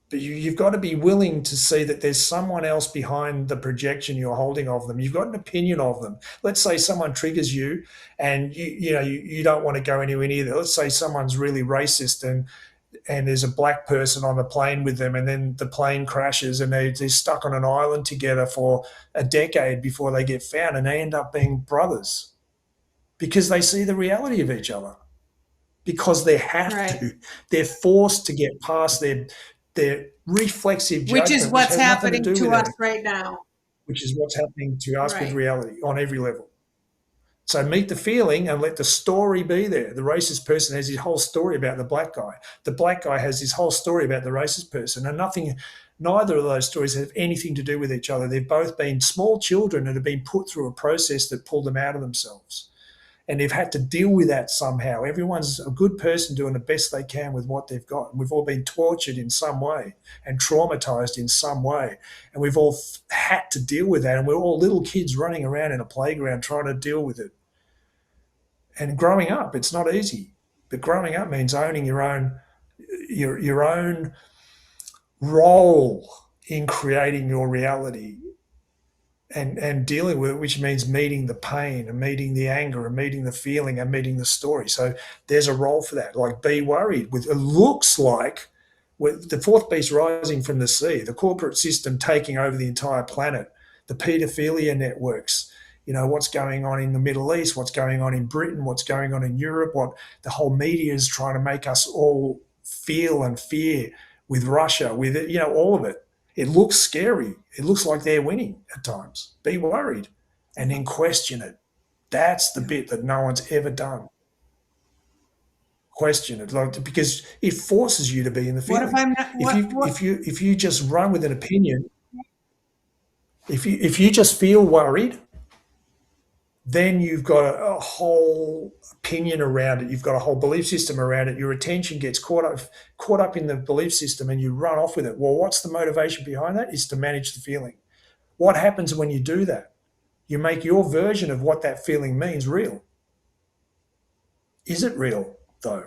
But you've got to be willing to see that there's someone else behind the projection you're holding of them. You've got an opinion of them. Let's say someone triggers you, and you don't want to go anywhere near that. Let's say someone's really racist, and there's a black person on a plane with them, and then the plane crashes, and they're stuck on an island together for a decade before they get found, and they end up being brothers because they see the reality of each other. Because they have to. They're forced to get past their reflexive judgment, which is what's happening to us anything, right now. which is what's happening to us with reality on every level. So meet the feeling and let the story be there. The racist person has his whole story about the black guy. The black guy has his whole story about the racist person, and neither of those stories have anything to do with each other. They've both been small children that have been put through a process that pulled them out of themselves. And they've had to deal with that somehow. Everyone's a good person doing the best they can with what they've got. And we've all been tortured in some way and traumatized in some way. And we've all had to deal with that. And we're all little kids running around in a playground trying to deal with it. And growing up, it's not easy. But growing up means owning your own role in creating your reality. And dealing with it, which means meeting the pain and meeting the anger and meeting the feeling and meeting the story. So there's a role for that. Like, be worried. It looks like with the fourth beast rising from the sea, the corporate system taking over the entire planet, the pedophilia networks, what's going on in the Middle East, what's going on in Britain, what's going on in Europe, what the whole media is trying to make us all feel and fear with Russia, with it, all of it. It looks scary. It looks like they're winning at times. Be worried and then question it. That's the bit that no one's ever done. Question it, because it forces you to be in the feeling. What if I'm not? If you just run with an opinion, if you just feel worried, then you've got a whole opinion around it. You've got a whole belief system around it. Your attention gets caught up in the belief system, and you run off with it. Well, what's the motivation behind that? Is to manage the feeling. What happens when you do that? You make your version of what that feeling means real. Is it real, though?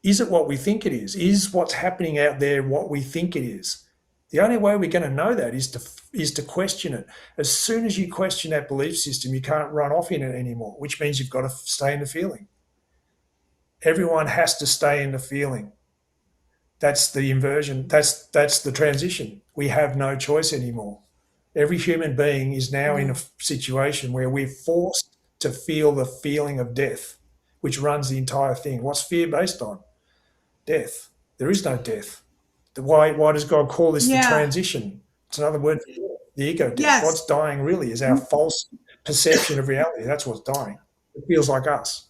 Is it what we think it is? Is what's happening out there what we think it is? The only way we're going to know that is to question it. As soon as you question that belief system, you can't run off in it anymore, which means you've got to stay in the feeling. Everyone has to stay in the feeling. That's the inversion. That's the transition. We have no choice anymore. Every human being is now in a situation where we're forced to feel the feeling of death, which runs the entire thing. What's fear based on? Death. There is no death. Why does God call this the transition? It's another word for the ego death. Yes. What's dying really is our false perception of reality. That's what's dying. It feels like us.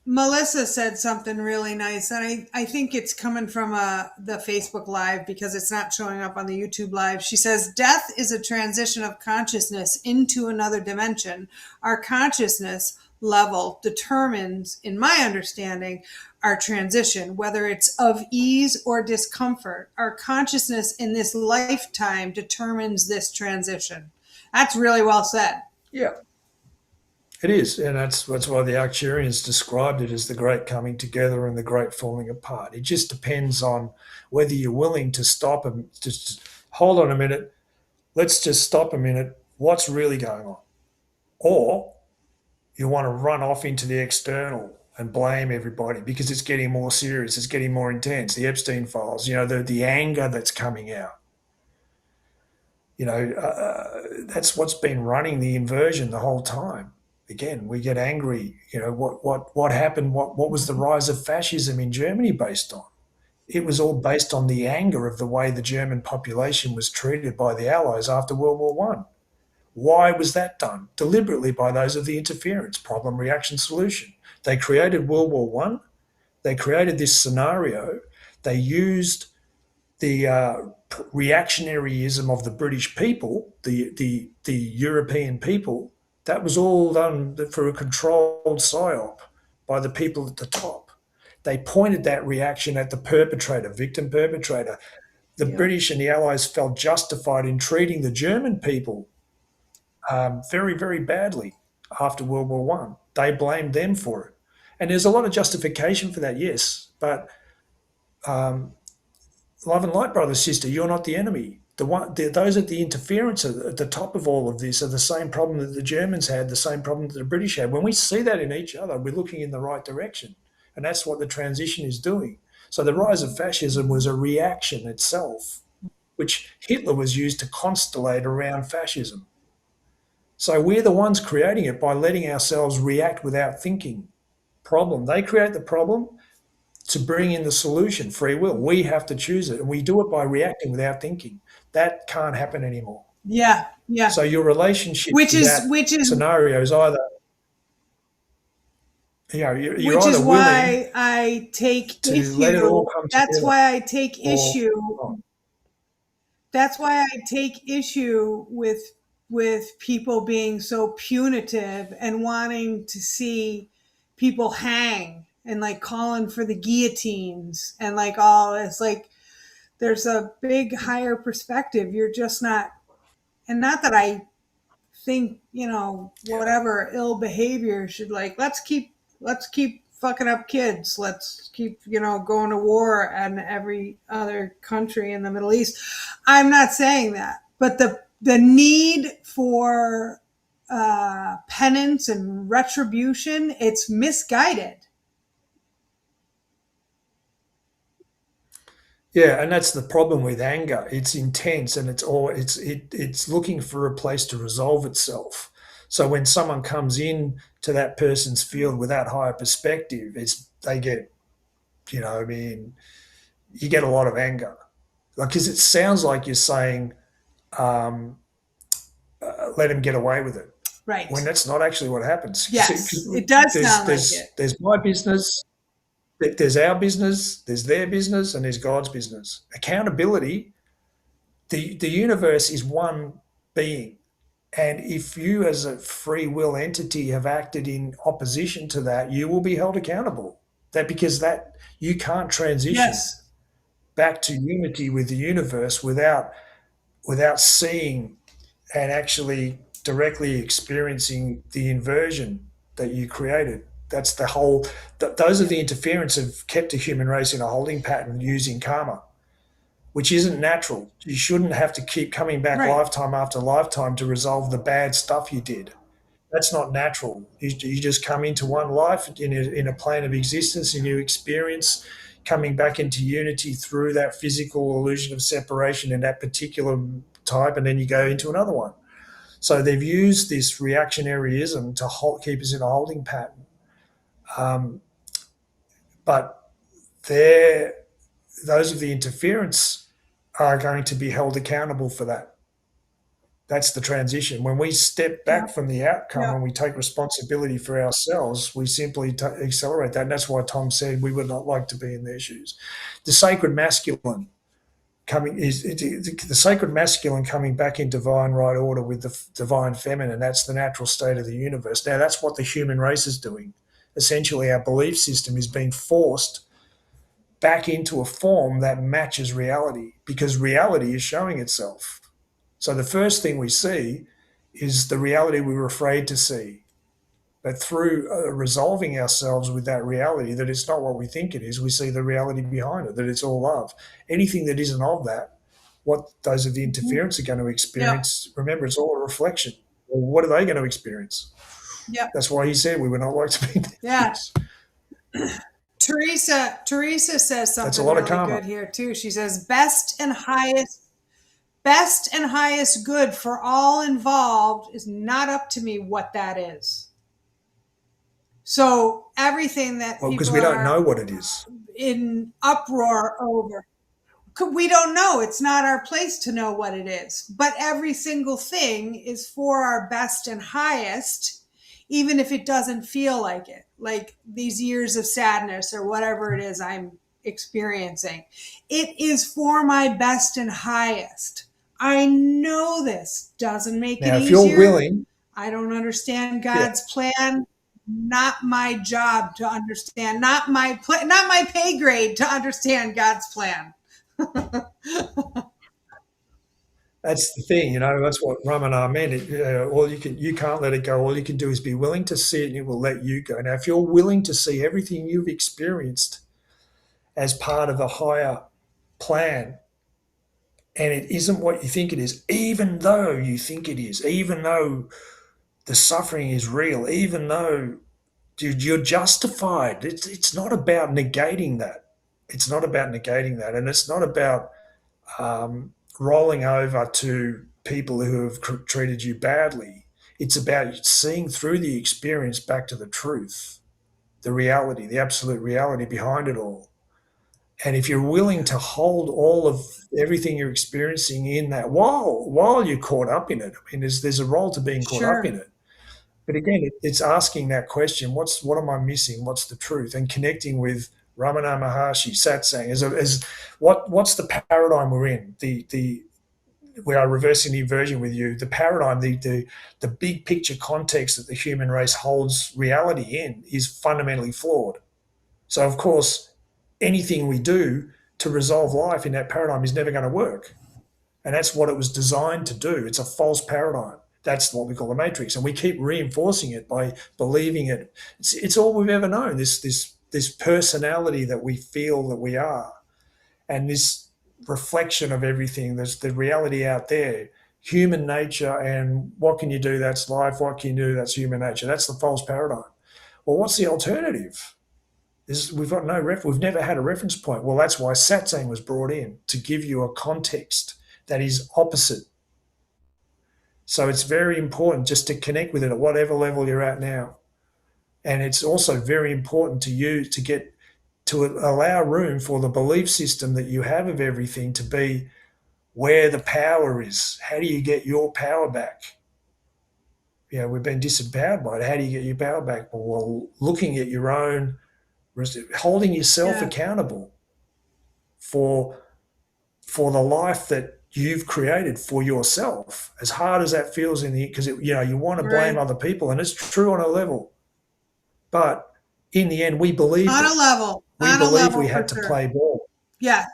Melissa said something really nice, and I think it's coming from the Facebook Live because it's not showing up on the YouTube Live. She says, death is a transition of consciousness into another dimension. Our consciousness level determines, in my understanding, our transition, whether it's of ease or discomfort. Our consciousness in this lifetime determines this transition. That's really well said. Yeah. It is, and that's why the Arcturians described it as the great coming together and the great falling apart. It just depends on whether you're willing to stop and just hold on a minute. Let's just stop a minute. What's really going on? Or you want to run off into the external and blame everybody because it's getting more serious, it's getting more intense. The Epstein files, the anger that's coming out. That's what's been running the inversion the whole time. Again, we get angry. What happened? What was the rise of fascism in Germany based on? It was all based on the anger of the way the German population was treated by the Allies after World War One. Why was that done? Deliberately by those of the interference, problem, reaction, solution. They created World War One. They created this scenario They used the reactionaryism of the British people, the European people. That was all done for a controlled psyop by the people at the top. They pointed that reaction at the perpetrator, victim perpetrator. The Yeah. British and the Allies felt justified in treating the German people very, very badly after World War One. They blamed them for it, and there's a lot of justification for that, yes. But love and light, brother, sister, you're not the enemy. Those at the interference at the top of all of this are the same problem that the Germans had, the same problem that the British had. When we see that in each other, we're looking in the right direction, and that's what the transition is doing. So the rise of fascism was a reaction itself, which Hitler was used to constellate around fascism. So we're the ones creating it by letting ourselves react without thinking. Problem. They create the problem to bring in the solution, free will. We have to choose it, and we do it by reacting without thinking. That can't happen anymore. Yeah. Yeah. So your relationship Which to is that which is scenario is either, you're which is either willing why I take to let it all issue. come That's together why I take or issue. not. That's why I take issue with people being so punitive and wanting to see people hang and like calling for the guillotines and like all this. Like there's a big higher perspective. You're just not, and not that I think, whatever ill behavior should, like, let's keep fucking up kids. Let's keep, going to war in every other country in the Middle East. I'm not saying that, but the need for penance and retribution, it's misguided. Yeah, and that's the problem with anger. It's intense, and it's looking for a place to resolve itself. So when someone comes in to that person's field with that higher perspective, they get, I mean, you get a lot of anger, like, because it sounds like you're saying, um, let him get away with it, Right. when that's not actually what happens. Yes, it does There's sound like there's it. there's my business, there's our business, there's their business, and there's God's business. Accountability, the universe is one being. And if you, as a free will entity, have acted in opposition to that, you will be held accountable. Because that you can't transition Yes. back to unity with the universe without seeing and actually directly experiencing the inversion that you created. That's the whole. Those are the interference have kept the human race in a holding pattern using karma, which isn't natural. You shouldn't have to keep coming back Right. lifetime after lifetime to resolve the bad stuff you did. That's not natural. You just come into one life in a plane of existence, and you experience coming back into unity through that physical illusion of separation in that particular type, and then you go into another one. So they've used this reactionaryism to keep us in a holding pattern. But those of the interference are going to be held accountable for that. That's the transition. When we step back Yeah. from the outcome Yeah. and we take responsibility for ourselves, we simply accelerate that. And that's why Tom said we would not like to be in their shoes. The sacred masculine the sacred masculine coming back in divine right order with the divine feminine. That's the natural state of the universe. Now, that's what the human race is doing. Essentially, our belief system is being forced back into a form that matches reality, because reality is showing itself. So the first thing we see is the reality we were afraid to see. But through resolving ourselves with that reality, that it's not what we think it is, we see the reality behind it, that it's all love. Anything that isn't of that, what those of the interference are going to experience, remember, it's all a reflection. Well, what are they going to experience? Yep. That's why he said we would not like to be in their Yeah. shoes. Teresa says That's a something lot of really karma. good here too. She says, best and highest good for all involved is not up to me what that is. So everything that Well, because people we don't know are what it is. in uproar over, we don't know. It's not our place to know what it is. But every single thing is for our best and highest, even if it doesn't feel like it. Like these years of sadness or whatever it is I'm experiencing. It is for my best and highest. I know this doesn't make it Now, if you're easier. willing, I don't understand yeah, God's plan. Not my job to understand. Not my pay grade to understand God's plan. that's the thing, you know. That's what Ramana meant. You can't let it go. All you can do is be willing to see it, and it will let you go. Now, if you're willing to see everything you've experienced as part of a higher plan, and it isn't what you think it is, even though you think it is, even though the suffering is real, even though you're justified. It's not about negating that. It's not about negating that, and it's not about rolling over to people who have treated you badly. It's about seeing through the experience back to the truth, the reality, the absolute reality behind it all. And if you're willing to hold all of everything you're experiencing in that while you're caught up in it, I mean, there's a role to being caught up in Sure. it. But again, it's asking that question: what am I missing? What's the truth? And connecting with Ramana Maharshi, Satsang, what's the paradigm we're in? The we are reversing the inversion with you. The paradigm, the big picture context that the human race holds reality in is fundamentally flawed. So of course, anything we do to resolve life in that paradigm is never going to work. And that's what it was designed to do. It's a false paradigm. That's what we call the matrix. And we keep reinforcing it by believing it. It's all we've ever known, this personality that we feel that we are. And this reflection of everything, there's the reality out there, human nature, and what can you do? That's life. What can you do? That's human nature. That's the false paradigm. Well, what's the alternative? We've got we've never had a reference point. Well, that's why Satsang was brought in, to give you a context that is opposite. So it's very important just to connect with it at whatever level you're at now. And it's also very important to you to allow room for the belief system that you have of everything to be where the power is. How do you get your power back? You know, we've been disempowered by it. How do you get your power back? Well, looking at your own, holding yourself Yeah. accountable for the life that you've created for yourself. As hard as that feels because you want to blame Right. other people, and it's true on a level, but in the end, we believed On a it. level. We On a believed level we for had to sure. play ball Yes.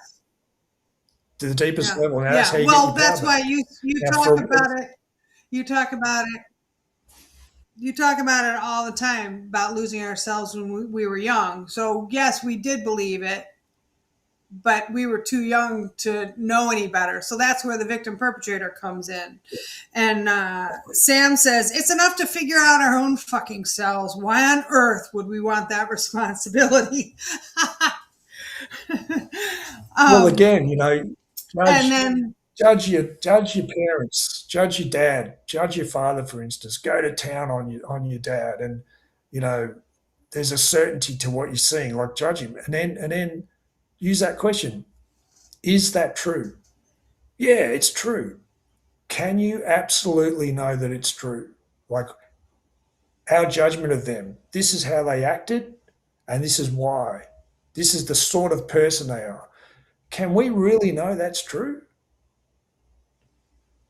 to the deepest Yeah. level. Now that's how Yeah. you get Well, your that's power why back. you Now, talk about it. You talk about it. You talk about it all the time about losing ourselves when we were young. So yes, we did believe it, but we were too young to know any better. So that's where the victim perpetrator comes in. And Sam says, it's enough to figure out our own fucking selves. Why on earth would we want that responsibility? well, um, again, and judge then, judge your parents, judge your dad, judge your father, for instance. Go to town on your dad, and you know there's a certainty to what you're seeing. Like, judge him, and then use that question: is that true? Yeah, it's true. Can you absolutely know that it's true? Like, our judgment of them. This is how they acted, and this is why. This is the sort of person they are. Can we really know that's true?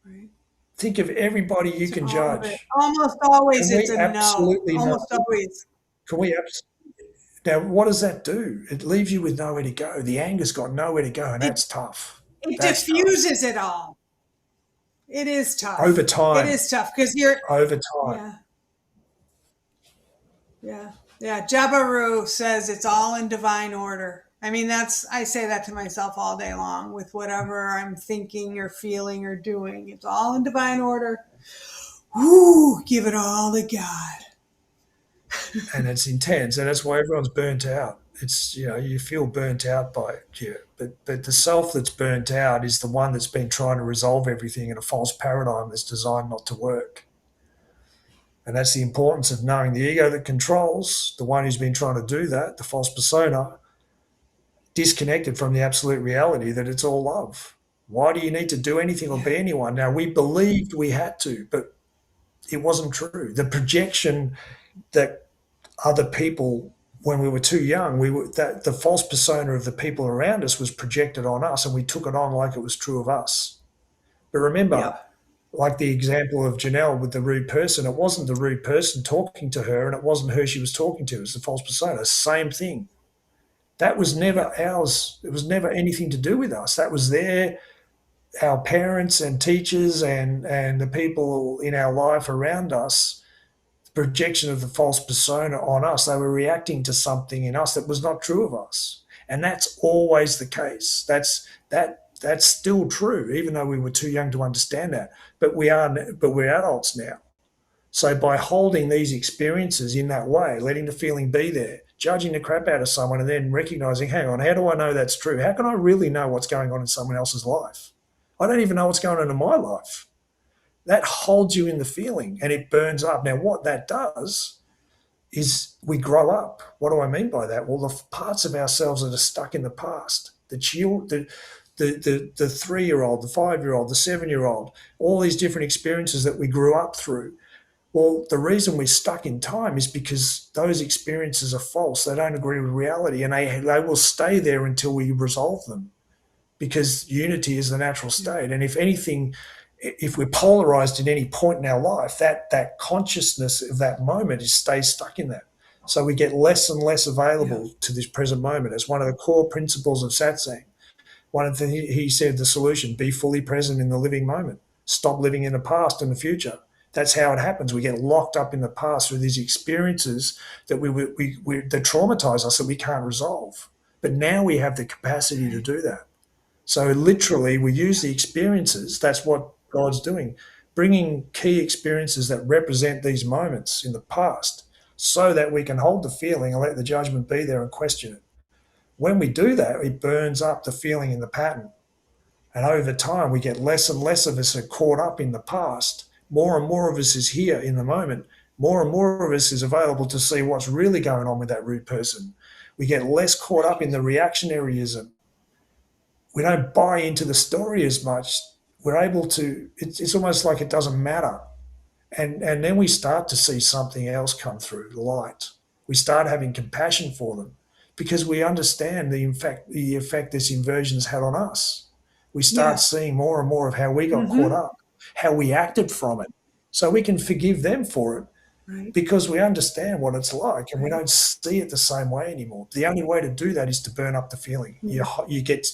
right, Think of everybody you to can all of it. judge. Almost always Can it's we a no. absolutely know? Almost always. Can we? Now, what does that do? It leaves you with nowhere to go. The anger's got nowhere to go, and It that's tough. it That's tough. diffuses it all. It is Over tough. It time, is tough because you're, over time. yeah, yeah, yeah. Jabaru says it's all in divine order. I mean, I say that to myself all day long with whatever I'm thinking or feeling or doing. It's all in divine order. Woo, give it all to God. And it's intense, and that's why everyone's burnt out. It's you feel burnt out by it, yeah. But the self that's burnt out is the one that's been trying to resolve everything in a false paradigm that's designed not to work. And that's the importance of knowing the ego that controls, the one who's been trying to do that, the false persona, disconnected from the absolute reality that it's all love. Why do you need to do anything or Yeah. be anyone? Now, we believed we had to, but it wasn't true. The projection that other people when we were too young, that the false persona of the people around us was projected on us, and we took it on like it was true of us. But remember, Yep. like the example of Janelle with the rude person, it wasn't the rude person talking to her, and it wasn't her she was talking to. It was the false persona. Same thing. That was never ours. It was never anything to do with us. That was our parents and teachers and the people in our life around us, projection of the false persona on us. They were reacting to something in us that was not true of us, and that's always the case. That's still true, even though we were too young to understand that. But we're adults now. So by holding these experiences in that way, letting the feeling be there, judging the crap out of someone, and then recognizing, hang on, how do I know that's true? How can I really know what's going on in someone else's life? I don't even know what's going on in my life. That holds you in the feeling and it burns up. Now, what that does is we grow up. What do I mean by that? Well, the parts of ourselves that are stuck in the past, the 3-year-old, the 5-year-old, the 7-year-old, all these different experiences that we grew up through. Well, the reason we're stuck in time is because those experiences are false. They don't agree with reality, and they will stay there until we resolve them, because unity is the natural state. And if anything, if we're polarized at any point in our life, that consciousness of that moment stays stuck in that. So we get less and less available to this present moment. It's one of the core principles of Satsang. One of the, he said, the solution: be fully present in the living moment. Stop living in the past and the future. That's how it happens. We get locked up in the past through these experiences that that traumatize us, that we can't resolve. But now we have the capacity to do that. So literally, we use the experiences. That's what God's doing, bringing key experiences that represent these moments in the past, so that we can hold the feeling and let the judgment be there and question it. When we do that, it burns up the feeling in the pattern. And over time, we get less and less of us are caught up in the past. More and more of us is here in the moment. More and more of us is available to see what's really going on with that rude person. We get less caught up in the reactionaryism. We don't buy into the story as much. We're able to, it's almost like it doesn't matter. And then we start to see something else come through, light. We start having compassion for them because we understand the effect this inversion's had on us. We start seeing more and more of how we got caught up, how we acted from it. So we can forgive them for it, Right. because we understand what it's like, and we don't see it the same way anymore. The only way to do that is to burn up the feeling. You get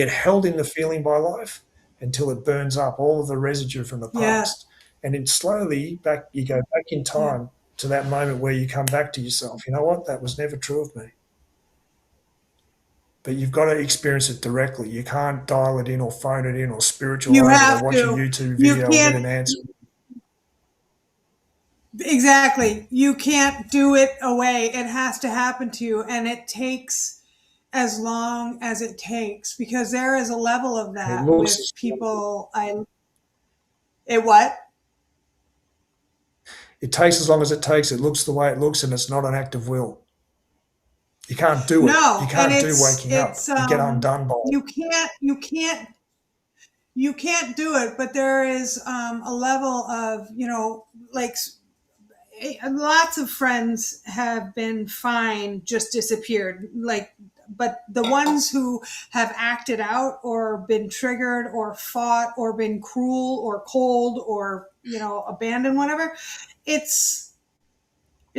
held in the feeling by life until it burns up all of the residue from the past. And then slowly you go back in time to that moment where you come back to yourself. You know what? That was never true of me. But you've got to experience it directly. You can't dial it in or phone it in or spiritualize You it have or watch a to. YouTube You video and get an can't. answer. Exactly. You can't do it away. It has to happen to you. And it takes as long as it takes, because there is a level of It that looks, with people. It what? it takes as long as it takes. It looks the way it looks, and it's not an act of will. You can't do it. No. You And can't do waking up. You get undone by it. you can't do it, but there is a level of, like lots of friends have been fine, just disappeared. But the ones who have acted out or been triggered or fought or been cruel or cold or, abandoned, whatever, it's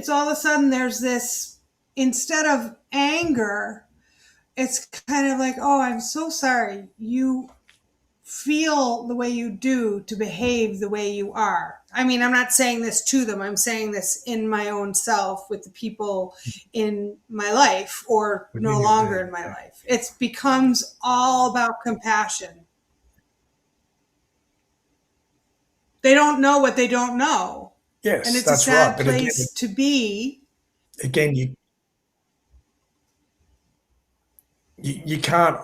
all of a sudden there's this, instead of anger, it's kind of like, oh, I'm so sorry. You feel the way you do to behave the way you are. I mean, I'm not saying this to them. I'm saying this in my own self with the people in my life or no longer in my life. It becomes all about compassion. They don't know what they don't know. Yes, And it's a that's sad right. But place to be. again, you can't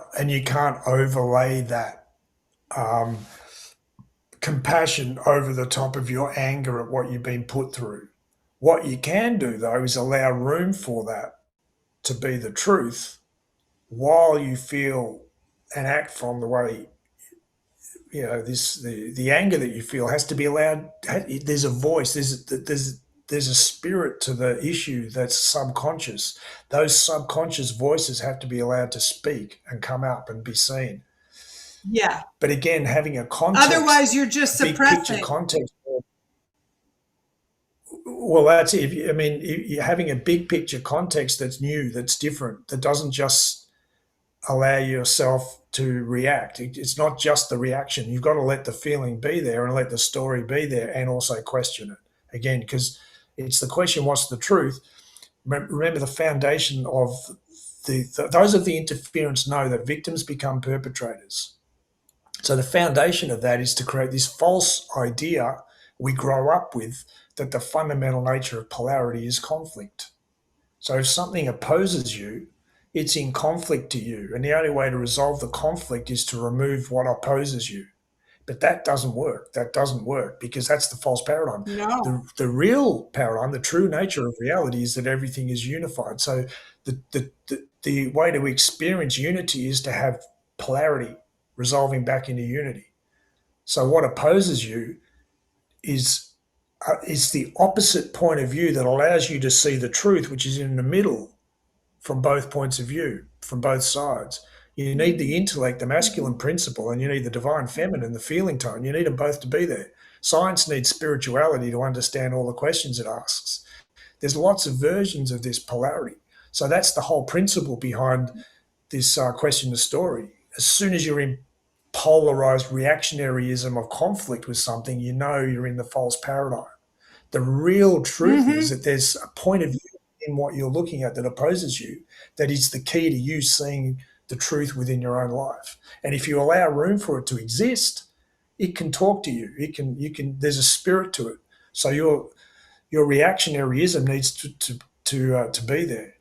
overlay that compassion over the top of your anger at what you've been put through. What you can do, though, is allow room for that to be the truth while you feel and act from the way, the anger that you feel has to be allowed. There's a voice. There's there's a spirit to the issue that's subconscious. Those subconscious voices have to be allowed to speak and come up and be seen. Yeah. But again, having a context, Otherwise, you're just big picture suppressing. context. Well, that's it. I mean, you're having a big picture context that's new, that's different, that doesn't just allow yourself to react. It's not just the reaction. You've got to let the feeling be there and let the story be there and also question it again, because it's the question, what's the truth? Remember the foundation of those of the interference know that victims become perpetrators. So the foundation of that is to create this false idea we grow up with that the fundamental nature of polarity is conflict. So if something opposes you, it's in conflict to you. And the only way to resolve the conflict is to remove what opposes you. But that doesn't work. That doesn't work because that's the false paradigm. No. The real paradigm, the true nature of reality is that everything is unified. So the way to experience unity is to have polarity resolving back into unity. So what opposes you is it's the opposite point of view that allows you to see the truth, which is in the middle from both points of view, from both sides. You need the intellect, the masculine principle, and you need the divine feminine, the feeling tone. You need them both to be there. Science needs spirituality to understand all the questions it asks. There's lots of versions of this polarity. So that's the whole principle behind this question of story. As soon as you're in polarized reactionaryism of conflict with something, you know you're in the false paradigm. The real truth is that there's a point of view in what you're looking at that opposes you that is the key to you seeing the truth within your own life. And if you allow room for it to exist, it can talk to you. There's a spirit to it. So your reactionaryism needs to be there.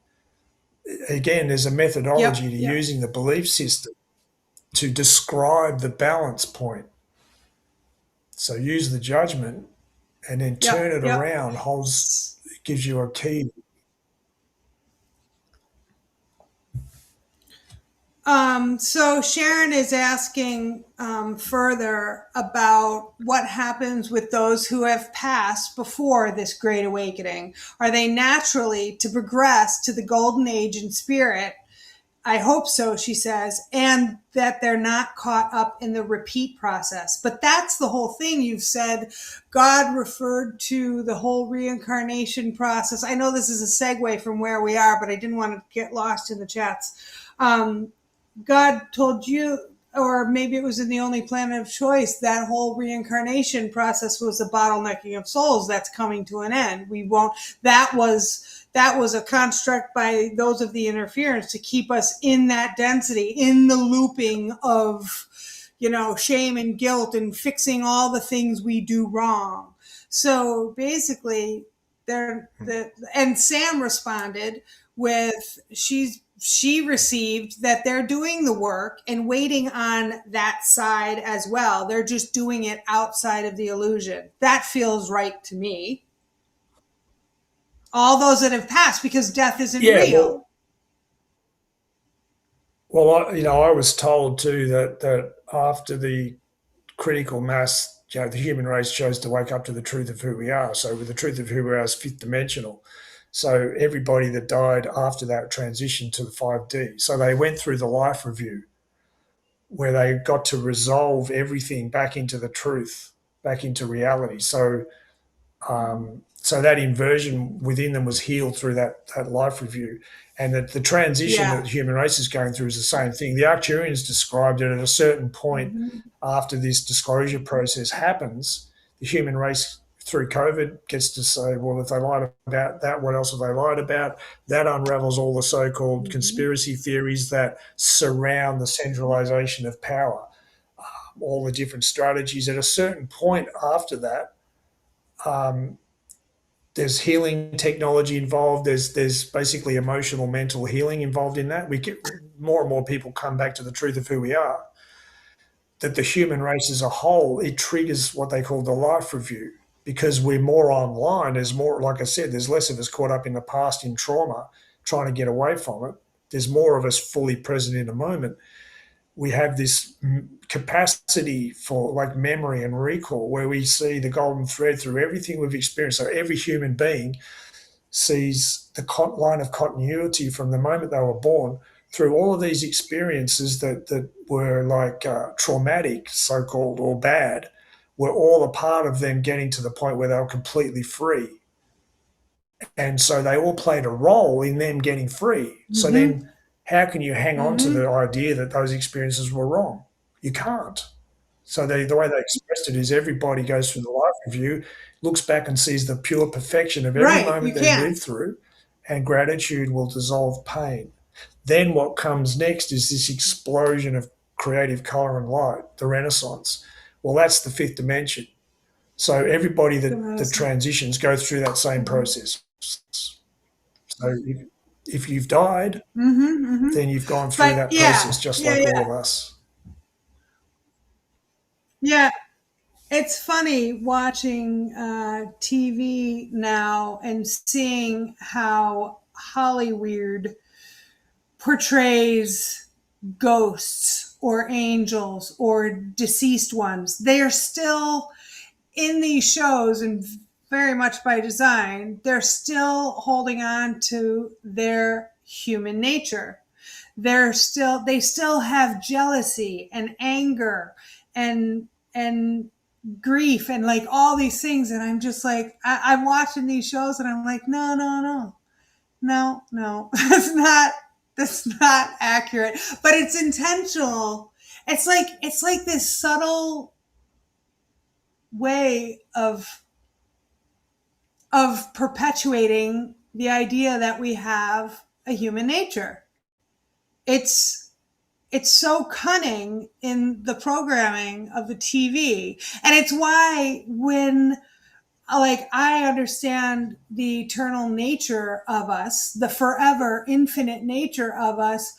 Again, there's a methodology Yep. to Yep. using the belief system to describe the balance point. So use the judgment and then turn Yep. it Yep. around, gives you a key. So Sharon is asking further about what happens with those who have passed before this Great Awakening. Are they naturally to progress to the Golden Age in spirit? I hope so, she says, and that they're not caught up in the repeat process. But that's the whole thing. You've said God referred to the whole reincarnation process. I know this is a segue from where we are, but I didn't want to get lost in the chats. God told you, or maybe it was in The Only Planet of Choice, that whole reincarnation process was a bottlenecking of souls that's coming to an end. We won't, that was a construct by those of the interference to keep us in that density, in the looping of, shame and guilt and fixing all the things we do wrong. So basically, and Sam responded with, she received that they're doing the work and waiting on that side as well. They're just doing it outside of the illusion. That feels right to me. All those that have passed, because death isn't Yeah, real. I was told too that after the critical mass, the human race chose to wake up to the truth of who we are. So with the truth of who we are is fifth dimensional. So everybody that died after that transitioned to the 5D. So they went through the life review where they got to resolve everything back into the truth, back into reality. So that inversion within them was healed through that life review. And that the transition that the human race is going through is the same thing. The Arcturians described it at a certain point after this disclosure process happens, the human race through COVID gets to say, well, if they lied about that, what else have they lied about? That unravels all the so-called conspiracy theories that surround the centralization of power, all the different strategies. At a certain point after that, there's healing technology involved. There's basically emotional, mental healing involved in that. We get more and more people come back to the truth of who we are. That the human race as a whole, it triggers what they call the life review because we're more online. There's more, like I said, there's less of us caught up in the past in trauma, trying to get away from it. There's more of us fully present in the moment. we have this capacity for like memory and recall, where we see the golden thread through everything we've experienced. So every human being sees the line of continuity from the moment they were born through all of these experiences that were like traumatic, so-called, or bad, were all a part of them getting to the point where they were completely free. And so they all played a role in them getting free. So Mm-hmm. then how can you hang on to Mm-hmm. the idea that those experiences were wrong? You can't. So the way they expressed it is everybody goes through the life review, looks back and sees the pure perfection of every Right. You moment they've can't. lived through, and gratitude will dissolve pain. Then what comes next is this explosion of creative color and light, the Renaissance. Well, that's the fifth dimension. So everybody that transitions goes through that same process. So if you've died, Mm-hmm. Mm-hmm. then you've gone through But that yeah, process just yeah, like all yeah, of us. yeah. It's funny watching TV now and seeing how Hollywood portrays ghosts or angels or deceased ones. They are still in these shows, and very much by design, they're still holding on to their human nature. They still have jealousy and anger and grief and like all these things. And I'm just like, I'm watching these shows and I'm like, no, no, no, no, no, that's not accurate, but it's intentional. It's like this subtle way of perpetuating the idea that we have a human nature. It's it's so cunning in the programming of the TV. And it's why when like I understand the eternal nature of us, the forever infinite nature of us,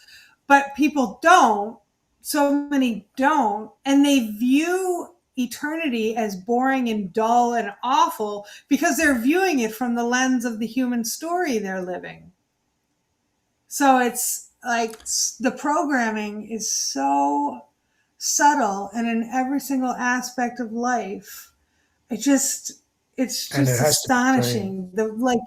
but people don't. So many don't, and they view eternity as boring and dull and awful because they're viewing it from the lens of the human story they're living. So it's like the programming is so subtle and in every single aspect of life. It just it's And it just has to be seen. astonishing. The like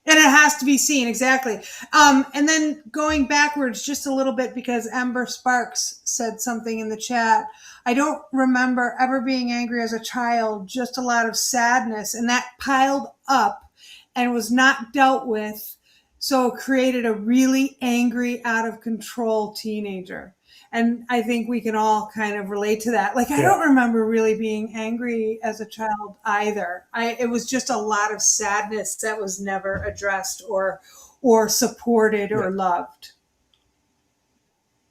and it has to be seen exactly. And then going backwards just a little bit because Ember Sparks said something in the chat. I don't remember ever being angry as a child, just a lot of sadness, and that piled up and was not dealt with. So it created a really angry, out of control teenager. And I think we can all kind of relate to that. Like, I Yeah. don't remember really being angry as a child either. It was just a lot of sadness that was never addressed or supported or loved.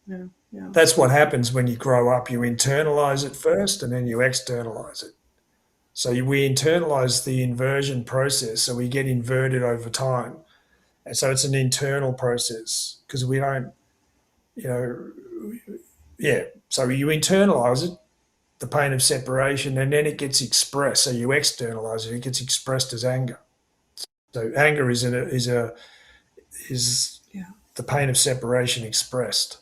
Yeah, yeah. That's what happens when you grow up. You internalize it first and then you externalize it. So we internalize the inversion process. So we get inverted over time. And so it's an internal process because we don't, you know, yeah. So you internalize it, the pain of separation, and then it gets expressed. So you externalize it; it gets expressed as anger. So anger is Yeah. the pain of separation expressed.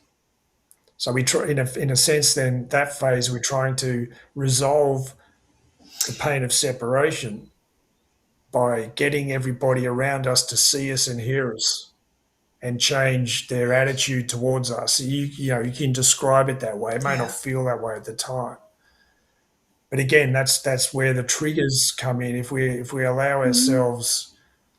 So we try, in a sense, then that phase we're trying to resolve the pain of separation by getting everybody around us to see us and hear us and change their attitude towards us. You know, you can describe it that way. It may not Yeah. feel that way at the time. But again, that's where the triggers come in. If we allow ourselves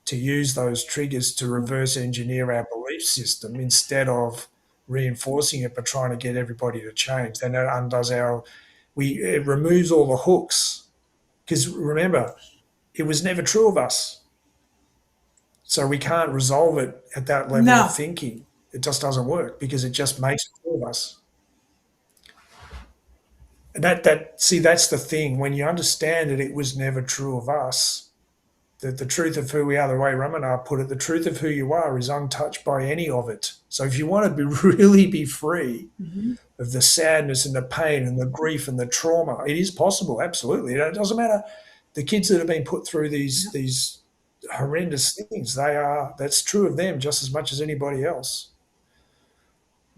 to use those triggers to reverse engineer our belief system instead of reinforcing it but trying to get everybody to change, then it undoes it removes all the hooks. Because remember, it was never true of us. So we can't resolve it at that level of No. thinking. It just doesn't work because it just makes it true of us. And that's the thing. When you understand that it was never true of us, that the truth of who we are, the way Ramana put it, the truth of who you are is untouched by any of it. So if you want to really be free of the sadness and the pain and the grief and the trauma, it is possible, absolutely. It doesn't matter. The kids that have been put through these horrendous things, that's true of them just as much as anybody else.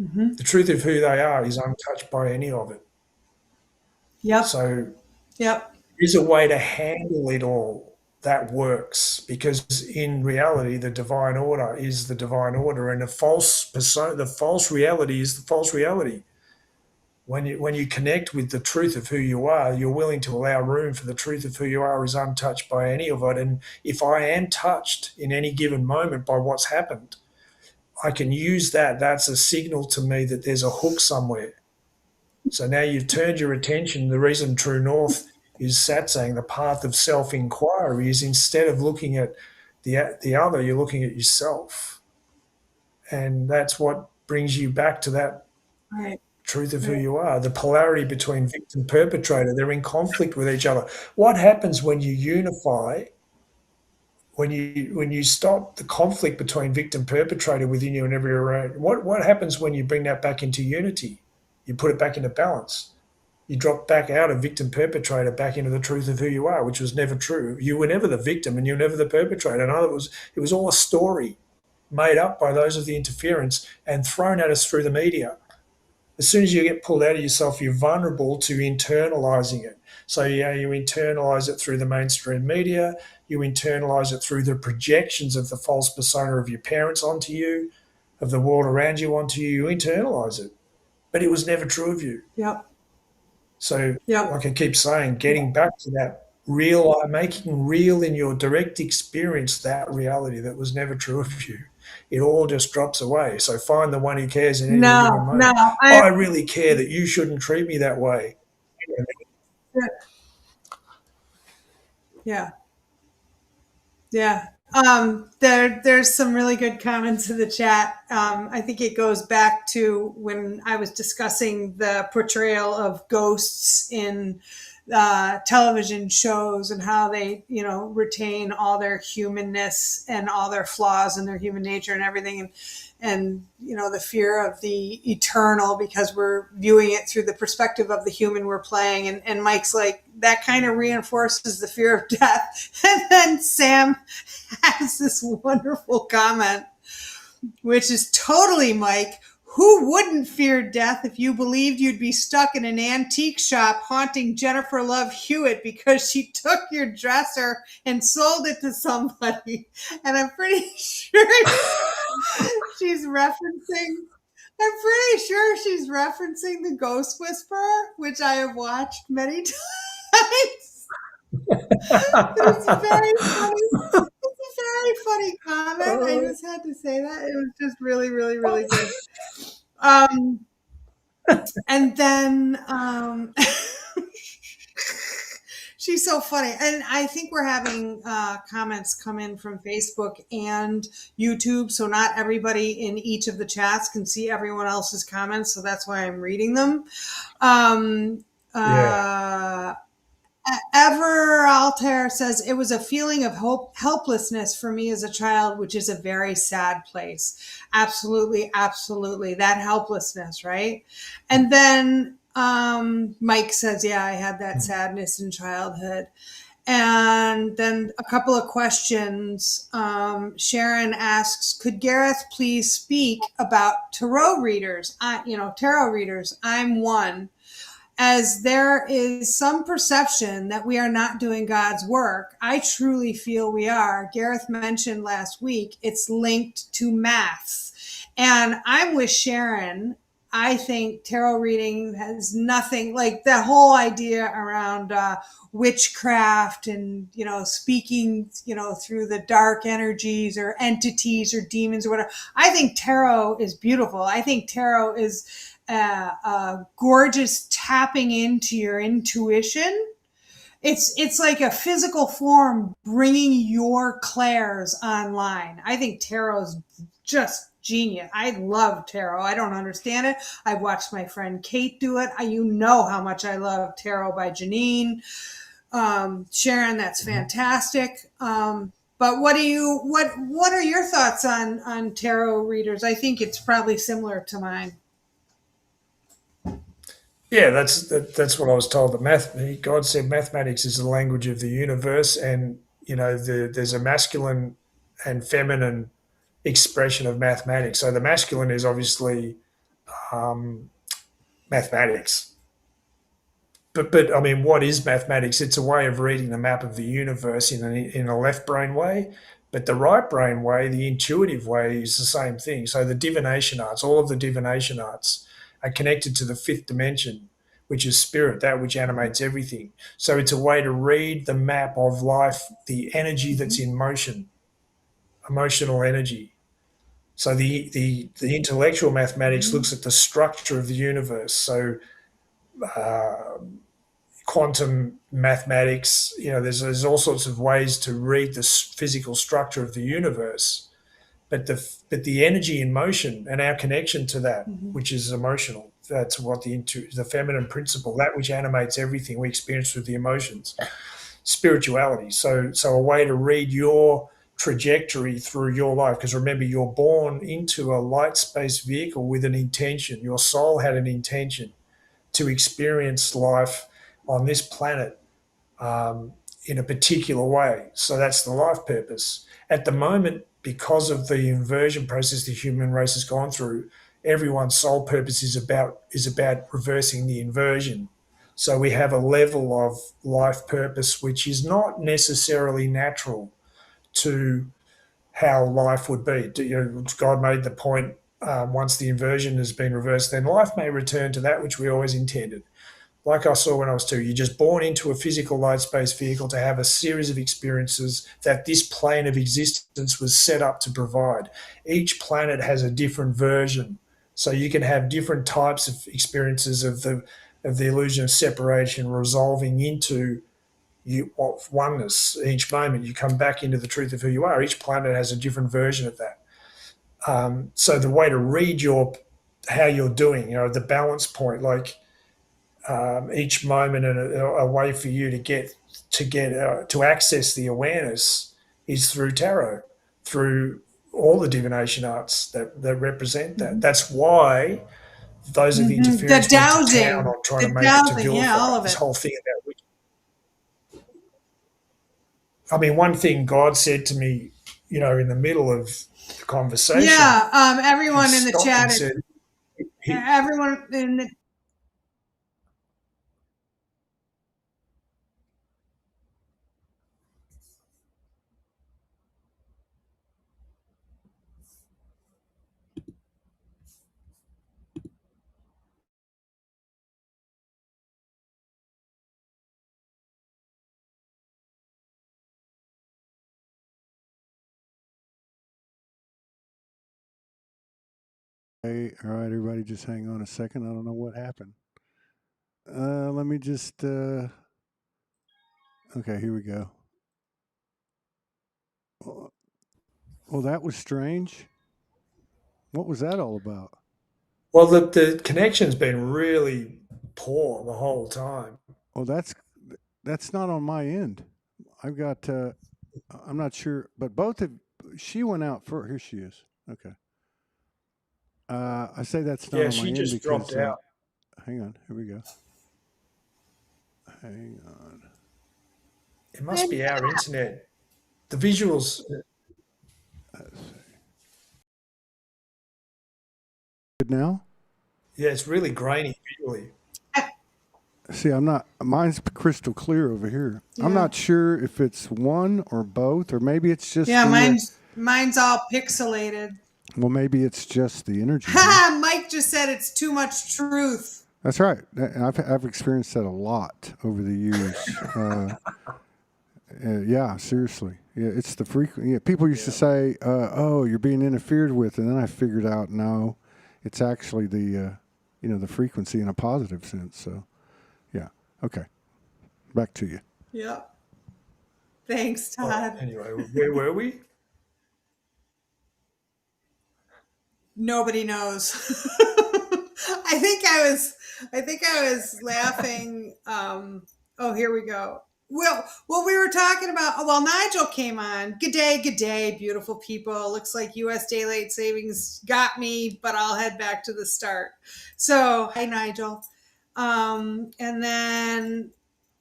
Mm-hmm. The truth of who they are is untouched by any of it. Yep. So Yep. there's a way to handle it all that works, because in reality the divine order is the divine order, and the false reality is the false reality. When you connect with the truth of who you are, you're willing to allow room for the truth of who you are is untouched by any of it. And if I am touched in any given moment by what's happened, I can use that. That's a signal to me that there's a hook somewhere. So now you've turned your attention. The reason True North is Satsang, the path of self inquiry, is instead of looking at the other, you're looking at yourself. And that's what brings you back to that Right. truth of who Right. you are. The polarity between victim perpetrator, they're in conflict with each other. What happens when you unify, when you stop the conflict between victim perpetrator within you and every around? What happens when you bring that back into unity? You put it back into balance. You drop back out of victim perpetrator back into the truth of who you are, which was never true. You were never the victim and you're never the perpetrator. In other words, it was all a story made up by those of the interference and thrown at us through the media. As soon as you get pulled out of yourself, you're vulnerable to internalizing it. So yeah, you internalize it through the mainstream media, you internalize it through the projections of the false persona of your parents onto you, of the world around you onto you. You internalize it, but it was never true of you. Yep. So, Yep. like I keep saying, getting back to that real, making real in your direct experience that reality that was never true of you. It all just drops away. So find the one who cares in any given No, no, moment. I, I really care that you shouldn't treat me that way. yeah, yeah. There's some really good comments in the chat. I think it goes back to when I was discussing the portrayal of ghosts in television shows and how they, retain all their humanness and all their flaws and their human nature and everything. And the fear of the eternal, because we're viewing it through the perspective of the human we're playing. And Mike's like, that kind of reinforces the fear of death. And then Sam has this wonderful comment, which is totally Mike. Who wouldn't fear death if you believed you'd be stuck in an antique shop haunting Jennifer Love Hewitt because she took your dresser and sold it to somebody? And I'm pretty sure she's referencing the Ghost Whisperer, which I have watched many times. It's very funny. It's a very funny comment. I just had to say that. It was just really, really, really good. And then she's so funny. And I think we're having comments come in from Facebook and YouTube. So not everybody in each of the chats can see everyone else's comments. So that's why I'm reading them. Yeah. Ever Altair says, it was a feeling of helplessness for me as a child, which is a very sad place. Absolutely, absolutely. That helplessness, right? And then Mike says, yeah, I had that sadness in childhood. And then a couple of questions. Sharon asks, could Gareth please speak about tarot readers? Tarot readers. I'm one. As there is some perception that we are not doing God's work, I truly feel we are. Gareth mentioned last week, it's linked to maths. And I'm with Sharon. I think tarot reading has nothing, like the whole idea around witchcraft and, speaking, through the dark energies or entities or demons or whatever. I think tarot is beautiful. I think tarot is gorgeous tapping into your intuition. It's like a physical form bringing your clairs online. I think tarot's just genius. I love tarot. I don't understand it. I've watched my friend Kate do it. You know how much I love Tarot by Janine. Sharon, that's fantastic. But what are your thoughts on tarot readers? I think it's probably similar to mine. Yeah, that's what I was told. That God said mathematics is the language of the universe, and there's a masculine and feminine expression of mathematics. So the masculine is obviously mathematics. But I mean, what is mathematics? It's a way of reading the map of the universe in a left brain way, but the right brain way, the intuitive way, is the same thing. So the divination arts, all of the divination arts, are connected to the fifth dimension, which is spirit, that which animates everything. So it's a way to read the map of life, the energy that's in motion, emotional energy. So the intellectual mathematics looks at the structure of the universe. So uh, quantum mathematics, there's all sorts of ways to read the physical structure of the universe, but the energy in motion and our connection to that, which is emotional, that's what the feminine principle, that which animates everything we experience through the emotions, spirituality. So a way to read your trajectory through your life, because remember, you're born into a light space vehicle with an intention. Your soul had an intention to experience life on this planet in a particular way. So that's the life purpose. At the moment, because of the inversion process the human race has gone through, everyone's soul purpose is about reversing the inversion. So we have a level of life purpose which is not necessarily natural to how life would be. God made the point, once the inversion has been reversed, then life may return to that which we always intended. Like I saw when I was 2, you're just born into a physical light space vehicle to have a series of experiences that this plane of existence was set up to provide. Each planet has a different version. So you can have different types of experiences of the illusion of separation resolving into of oneness. Each moment you come back into the truth of who you are. Each planet has a different version of that. So the way to read how you're doing, the balance point, like each moment, and a way for you to access the awareness is through tarot, through all the divination arts that represent that. That's why those of the The interference went to town dowsing, on trying to the make it to dowsing, yeah, vilify all of this it. whole thing about. I mean, one thing God said to me, in the middle of the conversation, Yeah, he everyone in the stopped and chat, said, he, everyone in the Hey, all right, everybody, just hang on a second. I don't know what happened. Let me just. Okay, here we go. Well, that was strange. What was that all about? well, the connection's been really poor the whole time. Well, that's not on my end. I've got. I'm not sure, but both of she went out for. Here she is. Okay. I say that's not Yeah, on my she end just dropped because. out. Hang on. Here we go. Hang on. It must be our internet. The visuals, Let's see. Good now. yeah, it's really grainy visually. See, I'm not. Mine's crystal clear over here. I'm yeah, not sure if it's one or both, or maybe it's just yeah, the. mine's all pixelated. Well, maybe it's just the energy here. Ha! Mike just said it's too much truth. That's right. And I've experienced that a lot over the years. Yeah, seriously. Yeah, it's the frequency. Yeah, people used to Yeah. say, "Oh, you're being interfered with," and then I figured out, no, it's actually the frequency in a positive sense. So, yeah. Okay, back to you. Yep. Thanks, All right. Todd. Anyway, where were we? Nobody knows. I think I was laughing. Oh, here we go. Well, what we were talking about. Well, Nigel came on. Good day, beautiful people. Looks like U.S. daylight savings got me, but I'll head back to the start. So, hi, Nigel. And then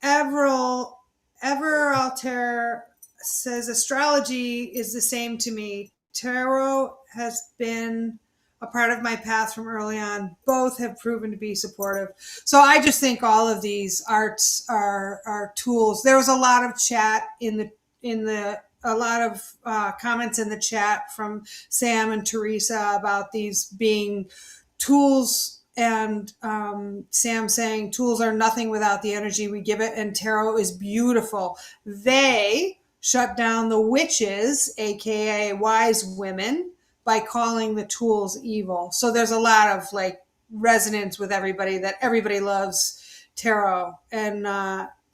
Everal Altair says astrology is the same to me. Tarot has been a part of my path from early on. Both have proven to be supportive. So I just think all of these arts are tools. There was a lot of chat a lot of comments in the chat from Sam and Teresa about these being tools, and Sam saying tools are nothing without the energy we give it, and tarot is beautiful. They shut down the witches, aka wise women, by calling the tools evil. So there's a lot of like resonance with everybody that everybody loves tarot. And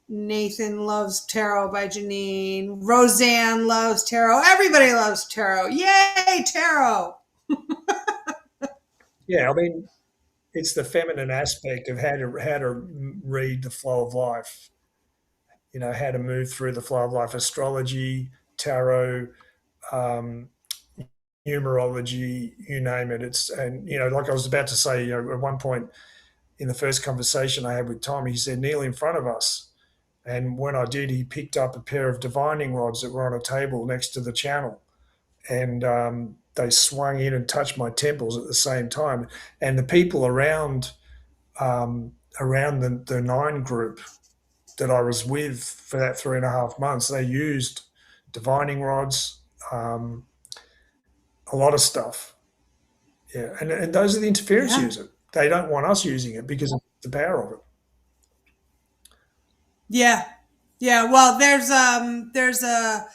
Nathan loves tarot by Janine. Roseanne loves tarot. Everybody loves tarot. Yay, tarot! Yeah, I mean, it's the feminine aspect of how to read the flow of life. How to move through the flow of life. Astrology, tarot, um, numerology, you name it. Like I was about to say, at one point in the first conversation I had with Tom, he said, kneel in front of us. And when I did, he picked up a pair of divining rods that were on a table next to the channel. And they swung in and touched my temples at the same time. And the people around the 9 group that I was with for that 3.5 months, they used divining rods, a lot of stuff. Yeah, and those are the interference Yeah. users. They don't want us using it because of the power of it. Yeah. Yeah. Well, there's a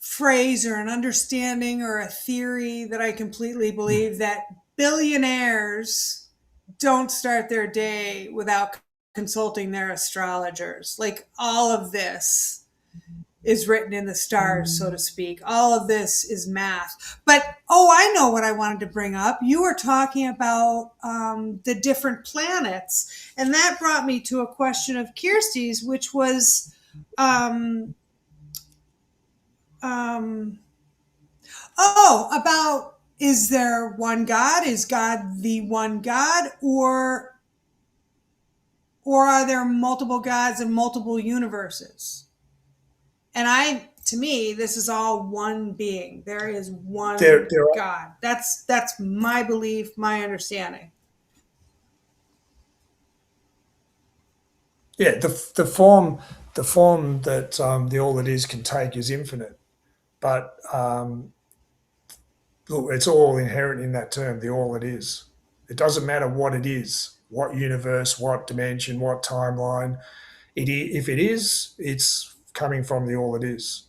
phrase or an understanding or a theory that I completely believe, that billionaires don't start their day without consulting their astrologers. Like all of this is written in the stars, so to speak. All of this is math. But, I know what I wanted to bring up. You were talking about the different planets. And that brought me to a question of Kirsty's, which was, about, is there one God? Is God the one God? Or are there multiple gods and multiple universes? And to me, this is all one being. There is one There are, God. That's my belief, my understanding. yeah, the form that the all that is can take is infinite, but look, it's all inherent in that term, the all that is. It doesn't matter what it is, what universe, what dimension, what timeline. If it is, it's coming from the all that is.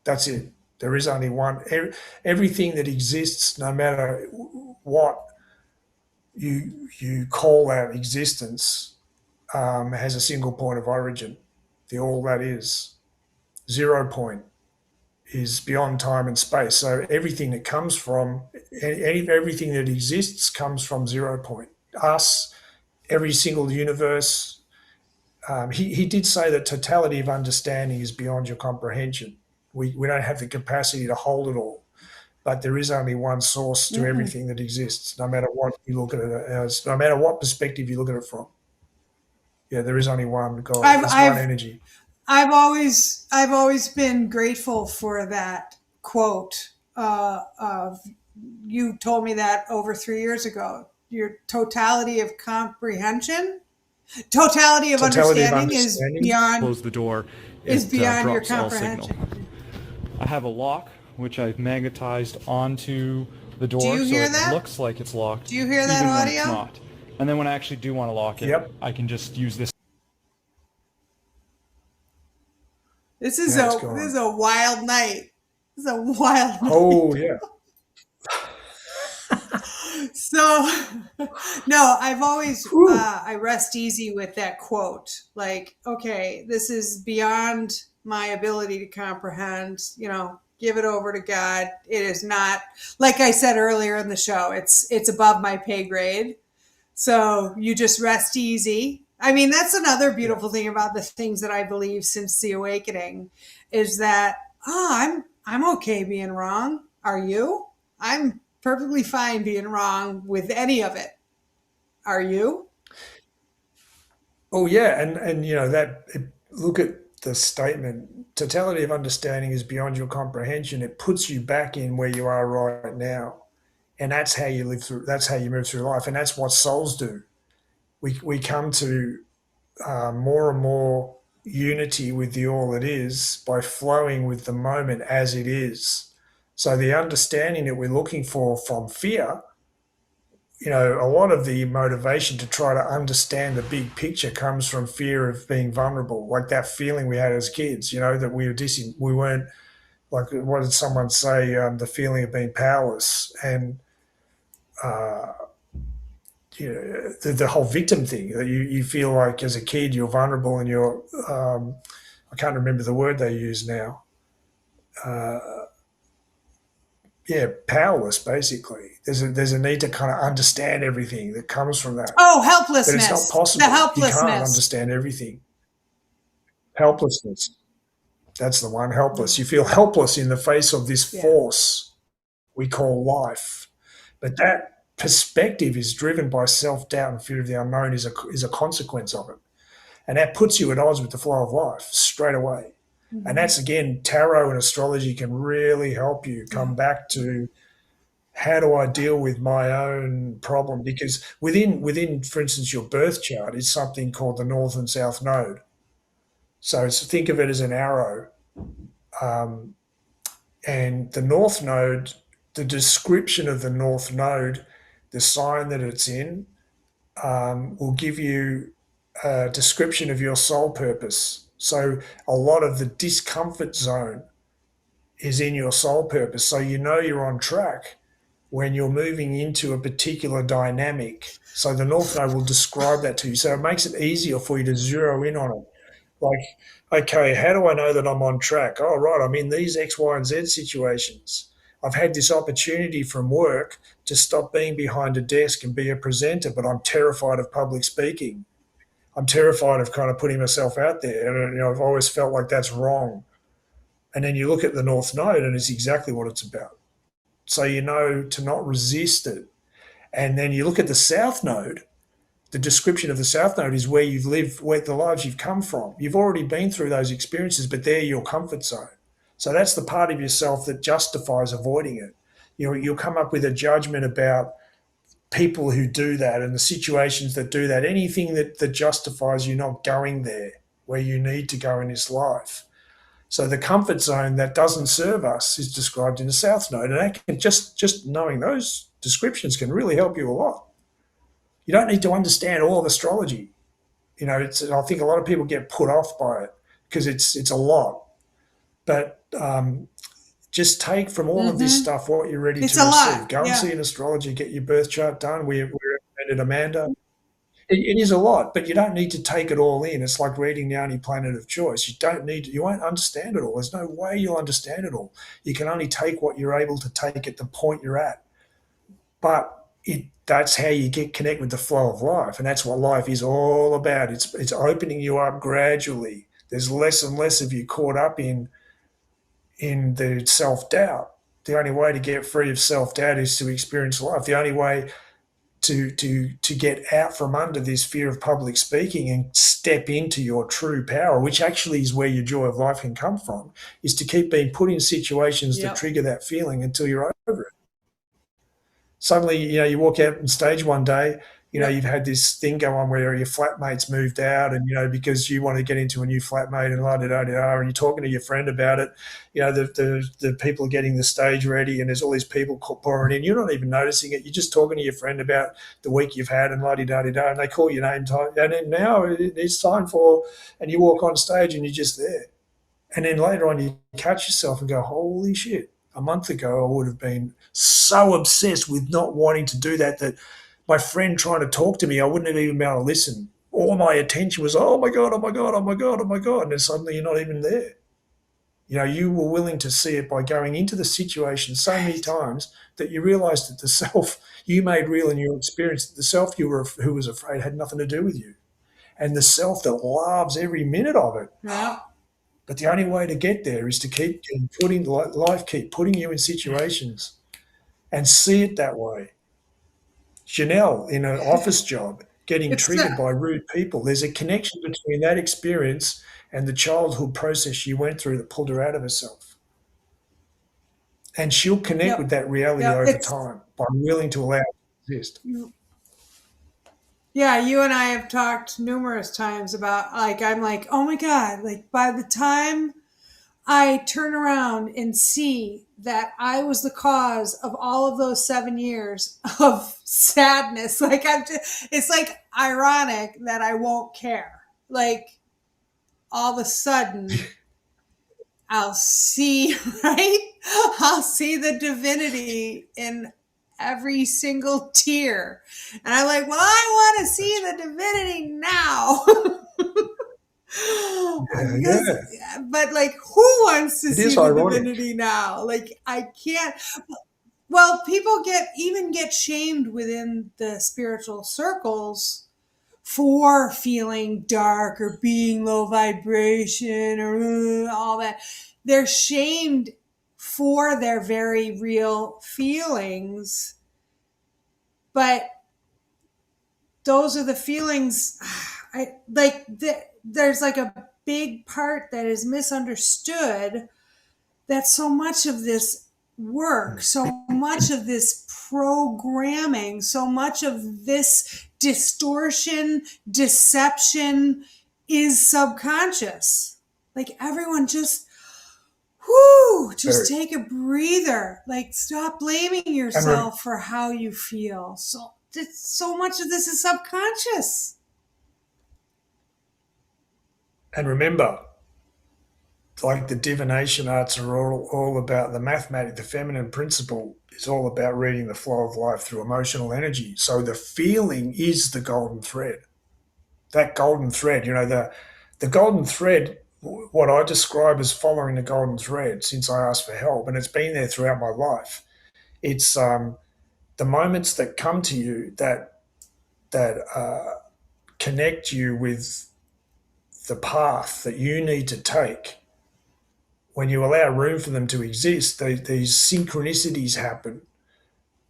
That's it. There is only one. Everything that exists, no matter what you call that existence, has a single point of origin. The all that is. 0 point is beyond time and space. So everything that comes from everything that exists comes from 0 point. Us, every single universe. He did say that totality of understanding is beyond your comprehension. We don't have the capacity to hold it all, but there is only one source to everything that exists, no matter what you look at it as, no matter what perspective you look at it from. Yeah, there is only one God. There's one energy. I've always been grateful for that quote. Of You told me that over 3 years ago. Your totality of comprehension, totality of understanding is beyond. Close the door. Is beyond your drops all signal. comprehension. I have a lock which I've magnetized onto the door, Do you so hear it that? looks like it's locked. Do you hear that even when audio? it's not. And then when I actually do want to lock it, Yep. I can just use this. This is Yeah, it's gone. a wild night. This is a wild night. Oh yeah. So, no, I've always, I rest easy with that quote. Like, okay, this is beyond my ability to comprehend, give it over to God. It is not, like I said earlier in the show, it's above my pay grade. So you just rest easy. I mean, that's another beautiful thing about the things that I believe since the awakening is that, I'm okay being wrong. Are you? I'm perfectly fine being wrong with any of it. Are you? Oh yeah, and look at the statement. Totality of understanding is beyond your comprehension. It puts you back in where you are right now. and that's how you live through. That's how you move through life, and that's what souls do. We come to more and more unity with the all that is by flowing with the moment as it is. So the understanding that we're looking for from fear, a lot of the motivation to try to understand the big picture comes from fear of being vulnerable, like that feeling we had as kids, that we weren't, like, what did someone say? The feeling of being powerless, and the whole victim thing, that you feel like as a kid you're vulnerable and you're I can't remember the word they use now. Powerless, basically. There's a need to kind of understand everything that comes from that. Oh, But it's not helplessness. possible. The You can't helplessness. understand everything. Helplessness. That's the one, helpless. You feel helpless in the face of this force we call life. But that perspective is driven by self-doubt and fear of the unknown, is a consequence of it. And that puts you at odds with the flow of life straight away. And that's, again, tarot and astrology can really help you come back to, how do I deal with my own problem? Because within, for instance, your birth chart is something called the North and South Node. So think of it as an arrow. And the North Node, the description of the North Node, the sign that it's in, will give you a description of your soul purpose. So a lot of the discomfort zone is in your soul purpose. So you're on track when you're moving into a particular dynamic. So the North Node will describe that to you. So it makes it easier for you to zero in on it. Like, okay, how do I know that I'm on track? Oh, right, I'm in these X, Y, and Z situations. I've had this opportunity from work to stop being behind a desk and be a presenter, but I'm terrified of public speaking. I'm terrified of kind of putting myself out there. And I've always felt like that's wrong. And then you look at the North Node and it's exactly what it's about. So to not resist it. And then you look at the South Node. The description of the South Node is where you've lived, where the lives you've come from. You've already been through those experiences, but they're your comfort zone. So that's the part of yourself that justifies avoiding it. You'll come up with a judgment about people who do that and the situations that do that, anything that justifies you not going there where you need to go in this life. So the comfort zone that doesn't serve us is described in the South Node. And that can just knowing those descriptions can really help you a lot. You don't need to understand all of astrology. I think a lot of people get put off by it because it's a lot. But just take from all of this stuff what you're ready It's to a receive. lot. Go and see an astrologer, get your birth chart done. We recommended Amanda. It is a lot, but you don't need to take it all in. It's like reading The Only Planet of Choice. You won't understand it all. There's no way you'll understand it all. You can only take what you're able to take at the point you're at. But that's how you connect with the flow of life, and that's what life is all about. It's opening you up gradually. There's less and less of you caught up in the self-doubt. The only way to get free of self-doubt is to experience life. The only way to get out from under this fear of public speaking and step into your true power, which actually is where your joy of life can come from, is to keep being put in situations that trigger that feeling until you're over it. Suddenly, you walk out on stage one day, you've had this thing go on where your flatmate's moved out and, because you want to get into a new flatmate and la-da-da-da-da, and you're talking to your friend about it, the people are getting the stage ready and there's all these people pouring in. You're not even noticing it. You're just talking to your friend about the week you've had and la-da-da-da-da, and they call your name, and then now it's time and you walk on stage and you're just there. And then later on you catch yourself and go, holy shit. A month ago, I would have been so obsessed with not wanting to do that my friend trying to talk to me, I wouldn't have even been able to listen. All my attention was, oh my God, oh my God, oh my God, oh my God. And then suddenly you're not even there. You were willing to see it by going into the situation so many times that you realized that the self you made real in your experience, that the self who was afraid had nothing to do with you. And the self that loves every minute of it. Yeah. But the only way to get there is to keep putting you in situations and see it that way. Janelle, in an office job, getting triggered by rude people, there's a connection between that experience and the childhood process she went through that pulled her out of herself. And she'll connect Yep. with that reality Yep. over time by willing to allow it to exist. Yeah, you and I have talked numerous times about, like, I'm like, oh my God, like by the time I turn around and see that I was the cause of all of those 7 years of sadness, like it's like ironic that I won't care. Like all of a sudden I'll see, right? I'll see the divinity in every single tear. And I'm like, well, I want to see the divinity now. Because, Yeah. but like, who wants to It see is the ironic. divinity now? Like, I can't. Well, people get shamed within the spiritual circles for feeling dark or being low vibration or all that. They're shamed for their very real feelings, but those are the feelings. There's like a big part that is misunderstood, that so much of this work, so much of this programming, so much of this distortion, deception is subconscious. Like everyone just, just Very. take a breather. Like stop blaming And, yourself for how you feel. So much of this is subconscious. and remember, like the divination arts are all about the mathematic, the feminine principle is all about reading the flow of life through emotional energy. So the feeling is the golden thread. That golden thread, the golden thread, what I describe as following the golden thread since I asked for help, and it's been there throughout my life. It's the moments that come to you that connect you with the path that you need to take. When you allow room for them to exist, these synchronicities happen.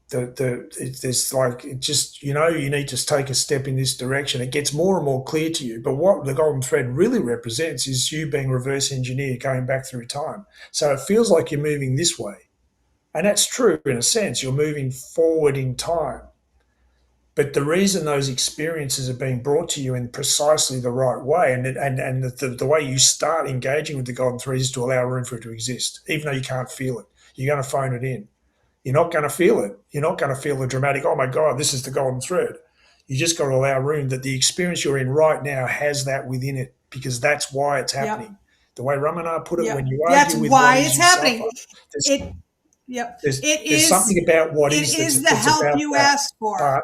There's like it just you need to take a step in this direction. It gets more and more clear to you. But what the golden thread really represents is you being reverse engineered, going back through time. So it feels like you're moving this way, and that's true in a sense. You're moving forward in time. But the reason those experiences are being brought to you in precisely the right way, and the way you start engaging with the golden thread is to allow room for it to exist, even though you can't feel it. You're going to phone it in. You're not going to feel it. You're not going to feel the dramatic, oh my God, this is the golden thread. You just got to allow room that the experience you're in right now has that within it, because that's why it's happening. Yep. The way Ramana put it, Yep. when you that's argue with why what it's is, you happening. suffer. Yep. There's something about what it is the help about you that. asked for.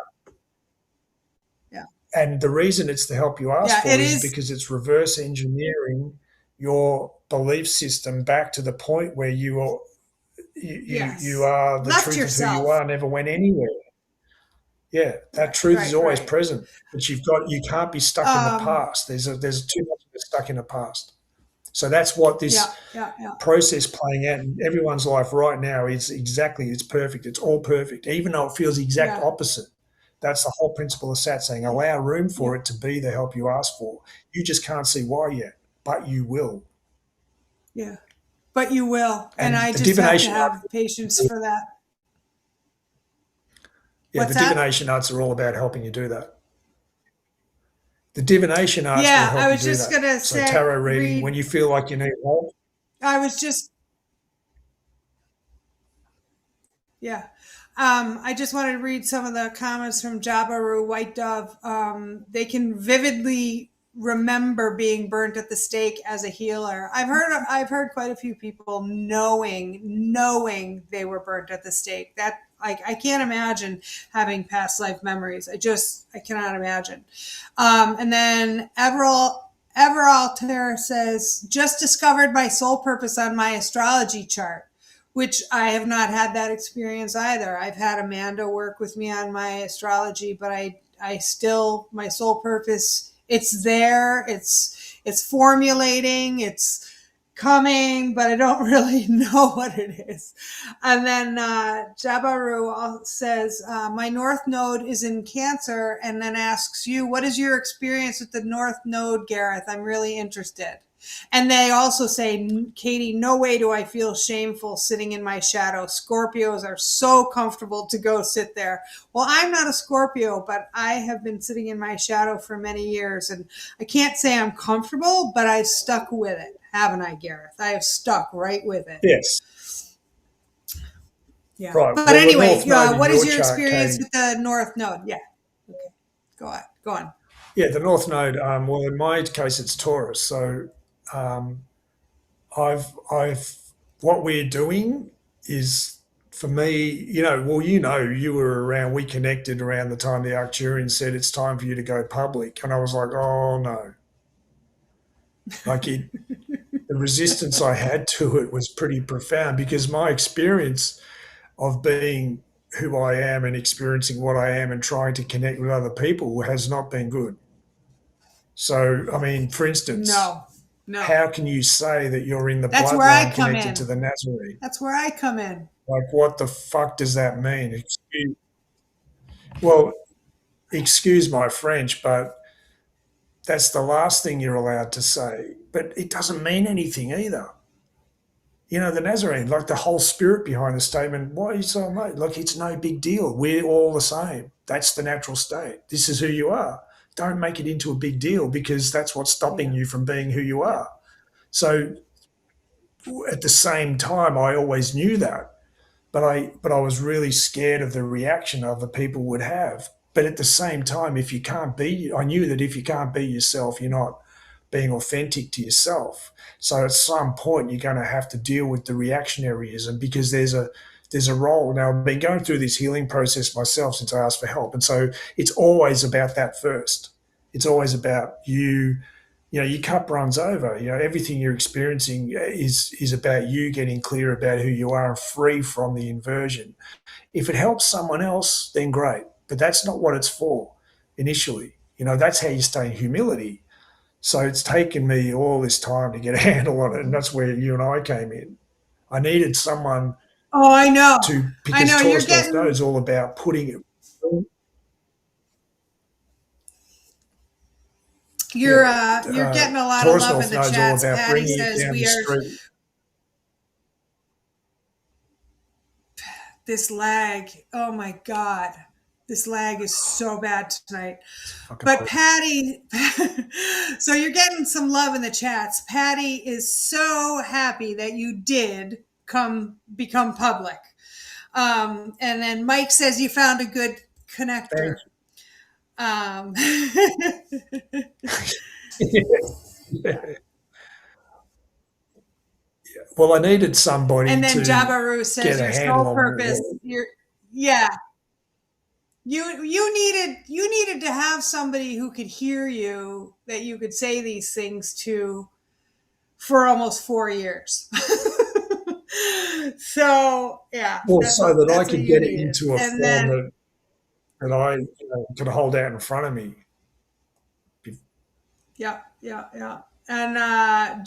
And the reason it's the help you ask for is because it's reverse engineering your belief system back to the point where you are the Left truth yourself. of who you are, never went anywhere. Yeah, that truth is always present, but you can't be stuck in the past. There's too much stuck in the past. So that's what this process playing out in everyone's life right now is exactly. It's perfect. It's all perfect, even though it feels the exact opposite. That's the whole principle of Satsang. Allow room for it to be the help you ask for. You just can't see why yet, but you will. Yeah, but you will. And I just have to have patience for that. Yeah, the divination arts are all about helping you do that. The divination arts will help you do that. I was just going to say. So tarot reading, when you feel like you need help. I just wanted to read some of the comments from Jabaru White Dove. They can vividly remember being burnt at the stake as a healer. I've heard quite a few people knowing they were burnt at the stake. That I can't imagine having past life memories. I cannot imagine. And then Everalter says, just discovered my soul purpose on my astrology chart, which I have not had that experience either. I've had Amanda work with me on my astrology, but I still, my soul purpose, it's there, it's formulating, it's coming, but I don't really know what it is. And then Jabaru says, my North Node is in Cancer, and then asks you, what is your experience with the North Node, Gareth? I'm really interested. And they also say, Katie, no way do I feel shameful sitting in my shadow. Scorpios are so comfortable to go sit there. Well, I'm not a Scorpio, but I have been sitting in my shadow for many years. And I can't say I'm comfortable, but I've stuck with it. Haven't I, Gareth? I have stuck right with it. Yes. Yeah. Right. But Well, the anyway, North Node in what is your your chart, experience Katie. with the North Node? Yeah. Okay. Go on. Go on. Yeah, the North Node. Well, in my case, it's Taurus. So, I've, what we're doing is, for me, you were around. We connected around the time the Arcturian said it's time for you to go public, and I was like, oh no, like it. The resistance I had to it was pretty profound because my experience of being who I am and experiencing what I am and trying to connect with other people has not been good. So, I mean, for instance, No. how can you say that you're in the That's where I bloodline come connected to in. the Nazarene? That's where I come in. Like, what the fuck does that mean? Well, excuse my French, but that's the last thing you're allowed to say. But it doesn't mean anything either. The Nazarene, like the whole spirit behind the statement, why are you so amazed? Like, it's no big deal. We're all the same. That's the natural state. This is who you are. Don't make it into a big deal because that's what's stopping you from being who you are. So at the same time, I always knew that, but I was really scared of the reaction other people would have. But at the same time, I knew that if you can't be yourself, you're not being authentic to yourself. So at some point, you're going to have to deal with the reactionaryism because there's a role. Now, I've been going through this healing process myself since I asked for help, and so it's always about that first. It's always about you. Your cup runs over. Everything you're experiencing is about you getting clear about who you are and free from the inversion. If it helps someone else, then great. But that's not what it's for initially. That's how you stay in humility. So it's taken me all this time to get a handle on it, and that's where you and I came in. I needed someone Oh, I know. because You're Taurus North Node getting is all about putting it. you're Yeah, getting a lot of Taurus love North in the Node is all chats. about Patty bringing it says down we the are street. this lag. Oh my God. This lag is so bad tonight. Fucking But Patty, so you're getting some love in the chats. Patty is so happy that you did become public. And then Mike says you found a good Thank connector. you. Well, I needed somebody And then to Jabaru get says a your handle sole on purpose. what. Yeah. You needed to have somebody who could hear you, that you could say these things to for almost 4 years. So yeah, Well, so that I that's what could you get it needed. into a And form then that I could hold out in front of me. yeah. And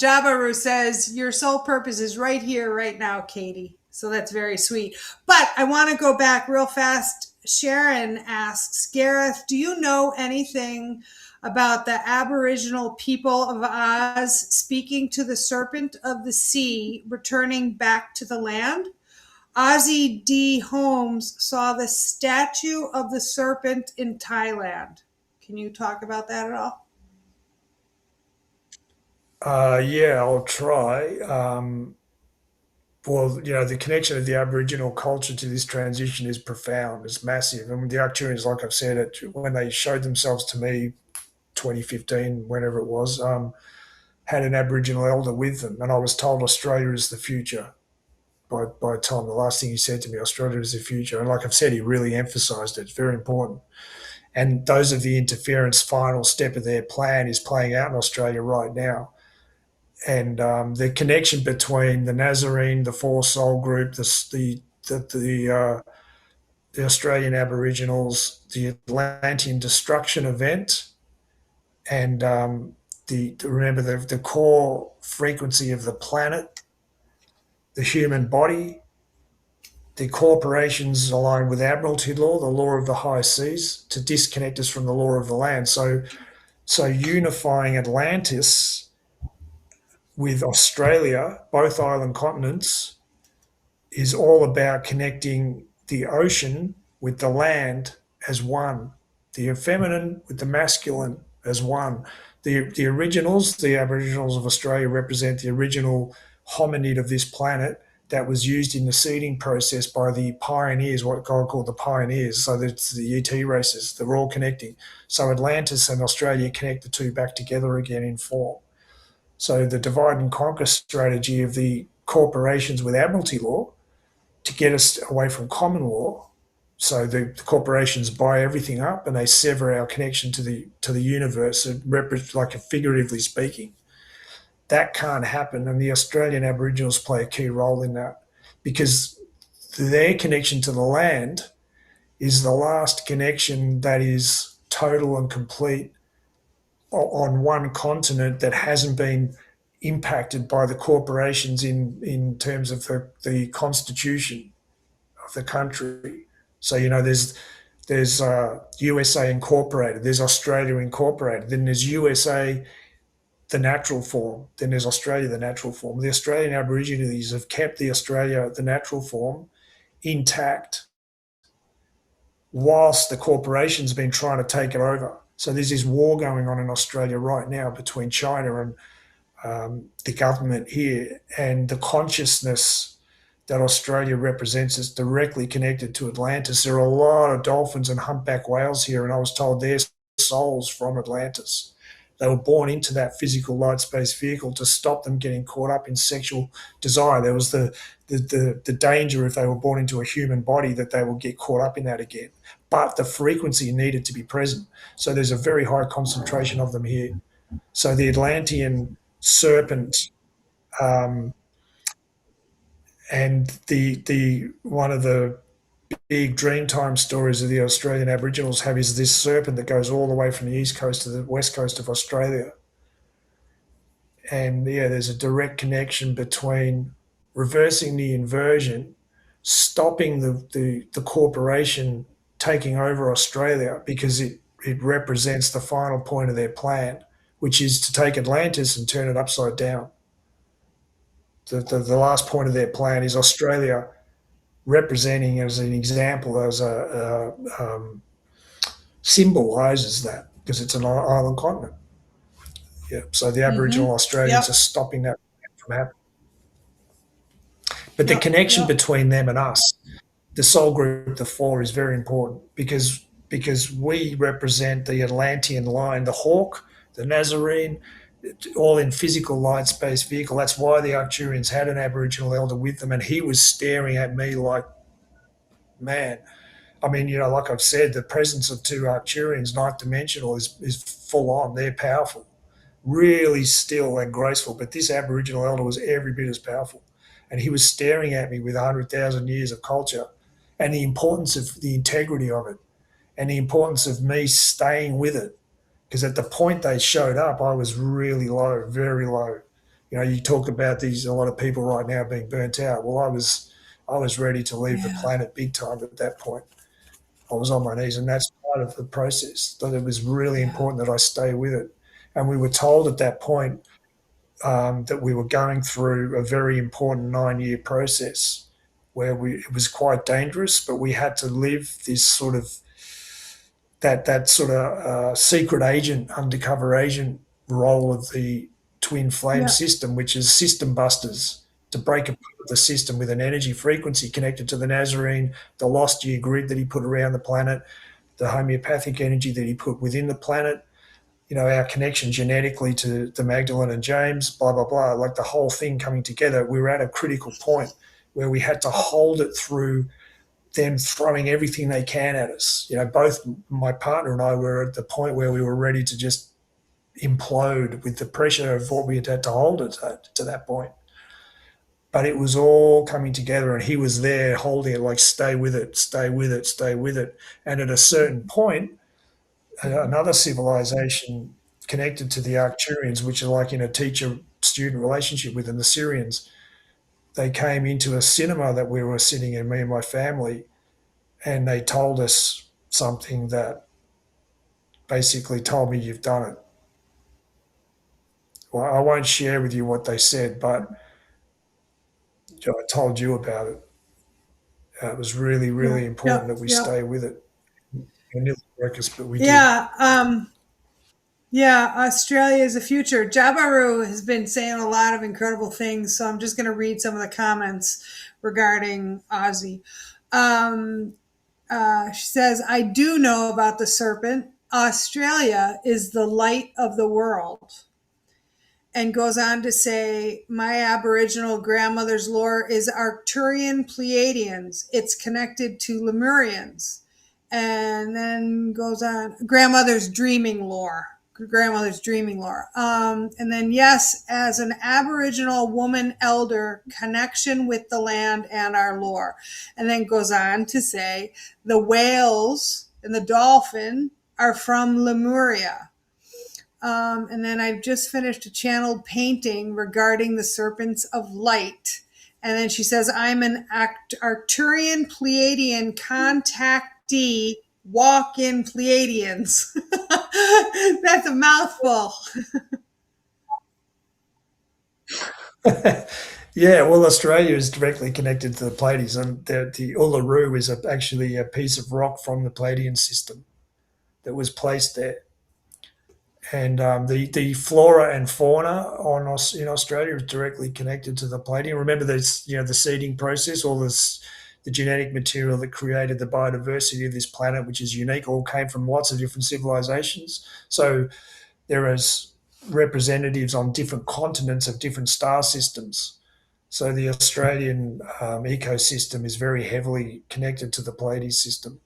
Jabaru says your sole purpose is right here, right now, Katie. So that's very sweet. But I want to go back real fast. Sharon asks, Gareth, do you know anything about the Aboriginal people of Oz speaking to the serpent of the sea, returning back to the land? Ozzy D. Holmes saw the statue of the serpent in Thailand. Can you talk about that at all? Yeah, I'll try. Well, the connection of the Aboriginal culture to this transition is profound. It's massive. And the Arcturians, like I've said, when they showed themselves to me, 2015, whenever it was, had an Aboriginal elder with them, and I was told Australia is the future. By Tom, the last thing he said to me, Australia is the future. And like I've said, he really emphasised it. It's very important. And those of the interference final step of their plan is playing out in Australia right now. And the connection between the Nazarene, the Four Soul Group, the Australian Aboriginals, the Atlantean destruction event, and remember the core frequency of the planet, the human body, the corporations align with Admiralty law, the law of the high seas, to disconnect us from the law of the land. So unifying Atlantis with Australia, both island continents, is all about connecting the ocean with the land as one, the feminine with the masculine as one. The originals, the Aboriginals of Australia, represent the original hominid of this planet that was used in the seeding process by the pioneers, what God called the pioneers. So that's the ET races, they're all connecting. So Atlantis and Australia connect the two back together again in form. So the divide and conquer strategy of the corporations with admiralty law to get us away from common law. So the corporations buy everything up and they sever our connection to the universe, like figuratively speaking. That can't happen, and the Australian Aboriginals play a key role in that because their connection to the land is the last connection that is total and complete on one continent that hasn't been impacted by the corporations in terms of the constitution of the country. So there's USA Incorporated, there's Australia Incorporated, then there's USA the natural form, then there's Australia the natural form. The Australian Aborigines have kept the Australia the natural form intact whilst the corporations have been trying to take it over. So there's this war going on in Australia right now between China and the government here, and the consciousness that Australia represents is directly connected to Atlantis. There are a lot of dolphins and humpback whales here, and I was told they're souls from Atlantis. They were born into that physical light space vehicle to stop them getting caught up in sexual desire. There was the danger if they were born into a human body that they would get caught up in that again. But the frequency needed to be present. So there's a very high concentration of them here. So the Atlantean serpent and the one of the big Dreamtime stories of the Australian Aboriginals have is this serpent that goes all the way from the east coast to the west coast of Australia. And yeah, there's a direct connection between reversing the inversion, stopping the corporation taking over Australia because it represents the final point of their plan, which is to take Atlantis and turn it upside down. The last point of their plan is Australia representing as an example, as a symbolizes that because it's an island continent. Yeah. So the Aboriginal Australians Yep. are stopping that from happening. But the Yep. connection Yep. between them and us, the soul group, the four, is very important because we represent the Atlantean line, the hawk, the Nazarene, all in physical light space vehicle. That's why the Arcturians had an Aboriginal elder with them, and he was staring at me like, man. I mean, like I've said, the presence of two Arcturians, ninth dimensional, is full on. They're powerful, really still and graceful. But this Aboriginal elder was every bit as powerful. And he was staring at me with 100,000 years of culture and the importance of the integrity of it and the importance of me staying with it. Because at the point they showed up, I was really low, very low. You talk about a lot of people right now being burnt out. Well, I was ready to leave the planet big time at that point. I was on my knees, and that's part of the process. That it was really important that I stay with it. And we were told at that point that we were going through a very important 9-year process where it was quite dangerous, but we had to live this sort of that sort of secret agent, undercover agent role of the twin flame Yeah. system, which is system busters to break apart the system with an energy frequency connected to the Nazarene, the lost year grid that he put around the planet, the homeopathic energy that he put within the planet, our connection genetically to the Magdalene and James, blah, blah, blah, like the whole thing coming together. We were at a critical point where we had to hold it through them throwing everything they can at us. Both my partner and I were at the point where we were ready to just implode with the pressure of what we had had to hold it to that point. But it was all coming together, and he was there holding it like, stay with it, stay with it, stay with it. And at a certain point, another civilization connected to the Arcturians, which are like in a teacher-student relationship with them, the Syrians, they came into a cinema that we were sitting in, me and my family, and they told us something that basically told me, you've done it. Well, I won't share with you what they said, but I told you about it. It was really, Yeah. really important that Yep. we Yep. stay with it. We nearly broke us, but we did. Yeah. Yeah. Australia is the future. Jabaru has been saying a lot of incredible things. So I'm just going to read some of the comments regarding Aussie. Um, she says, I do know about the serpent. Australia is the light of the world. And goes on to say, my Aboriginal grandmother's lore is Arcturian Pleiadians. It's connected to Lemurians. And then goes on, grandmother's dreaming lore. Grandmother's dreaming lore. And then, yes, as an Aboriginal woman elder, connection with the land and our lore. And then goes on to say, the whales and the dolphin are from Lemuria. And then I've just finished a channeled painting regarding the serpents of light. And then she says, I'm an Arcturian Pleiadian contactee, walk in Pleiadians. That's a mouthful. Yeah, well, Australia is directly connected to the Pleiades, and the Uluru is actually a piece of rock from the Pleiadian system that was placed there. And the flora and fauna in Australia is directly connected to the Pleiadian. Remember, there's the seeding process, all this the genetic material that created the biodiversity of this planet, which is unique, all came from lots of different civilizations. So there is representatives on different continents of different star systems. So the Australian ecosystem is very heavily connected to the Pleiades system,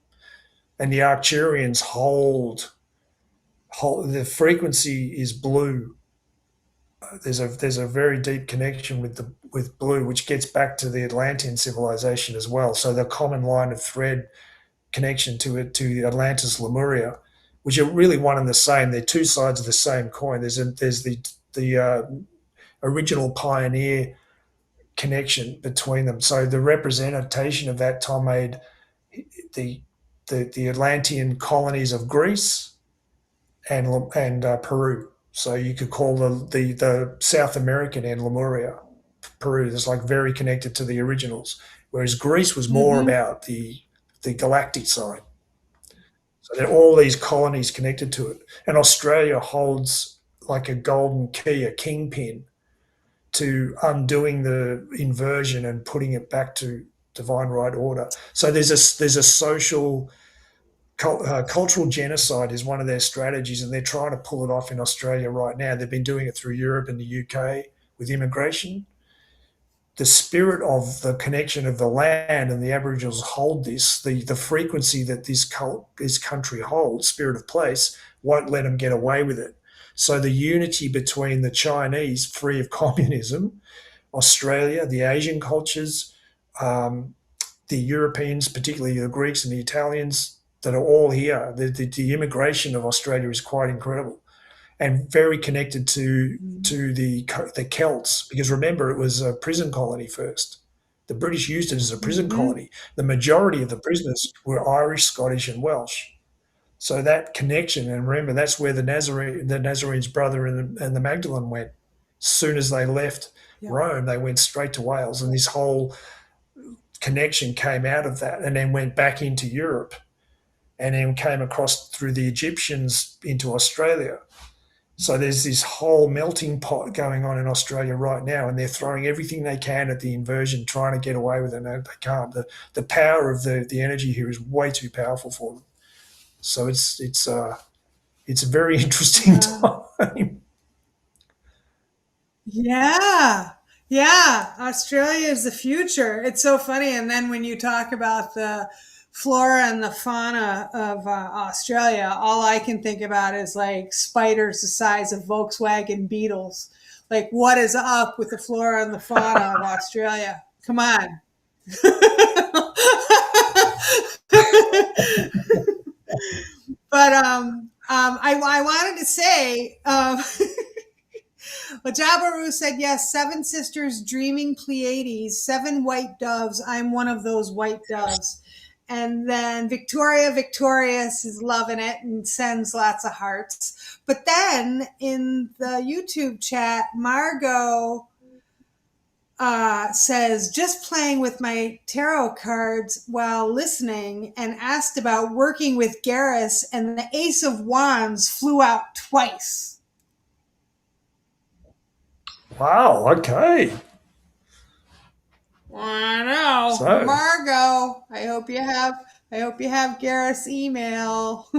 and the Arcturians hold the frequency is blue. There's a very deep connection with blue, which gets back to the Atlantean civilization as well. So the common line of thread connection to Atlantis, Lemuria, which are really one and the same. They're two sides of the same coin. There's the original pioneer connection between them. So the representation of that, Tom, made the the Atlantean colonies of Greece and Peru. So you could call the South American and Lemuria, Peru, is like very connected to the originals, whereas Greece was more Mm-hmm. about the galactic side. So there are all these colonies connected to it, and Australia holds like a golden key, a kingpin to undoing the inversion and putting it back to divine right order. So there's a social cultural genocide is one of their strategies, and they're trying to pull it off in Australia right now. They've been doing it through Europe and the UK with immigration. The spirit of the connection of the land and the Aboriginals hold this, the frequency that this country holds, spirit of place, won't let them get away with it. So the unity between the Chinese, free of communism, Australia, the Asian cultures, um, the Europeans, particularly the Greeks and the Italians, that are all here. The immigration of Australia is quite incredible and very connected to the Celts, because remember, it was a prison colony first. The British used it as a prison Mm-hmm. colony. The majority of the prisoners were Irish, Scottish, and Welsh. So that connection, and remember, that's where the Nazarene's brother and the Magdalene went. As soon as they left Yep. Rome, they went straight to Wales, and this whole connection came out of that, and then went back into Europe, and then came across through the Egyptians into Australia. So there's this whole melting pot going on in Australia right now, and they're throwing everything they can at the inversion, trying to get away with it. No, they can't. The power of the energy here is way too powerful for them. So it's a very interesting Yeah. time. Yeah. Yeah. Australia is the future. It's so funny. And then when you talk about the flora and the fauna of Australia, all I can think about is like spiders the size of Volkswagen Beetles. Like, what is up with the flora and the fauna of Australia? Come on. But I wanted to say, well, Jabaru said, yes, seven sisters dreaming Pleiades, seven white doves. I'm one of those white doves. And then Victorious is loving it and sends lots of hearts. But then in the YouTube chat, Margot says, just playing with my tarot cards while listening, and asked about working with Gareth, and the Ace of Wands flew out twice. Wow. Okay. I know. So- Margot, I hope you have Gareth's email.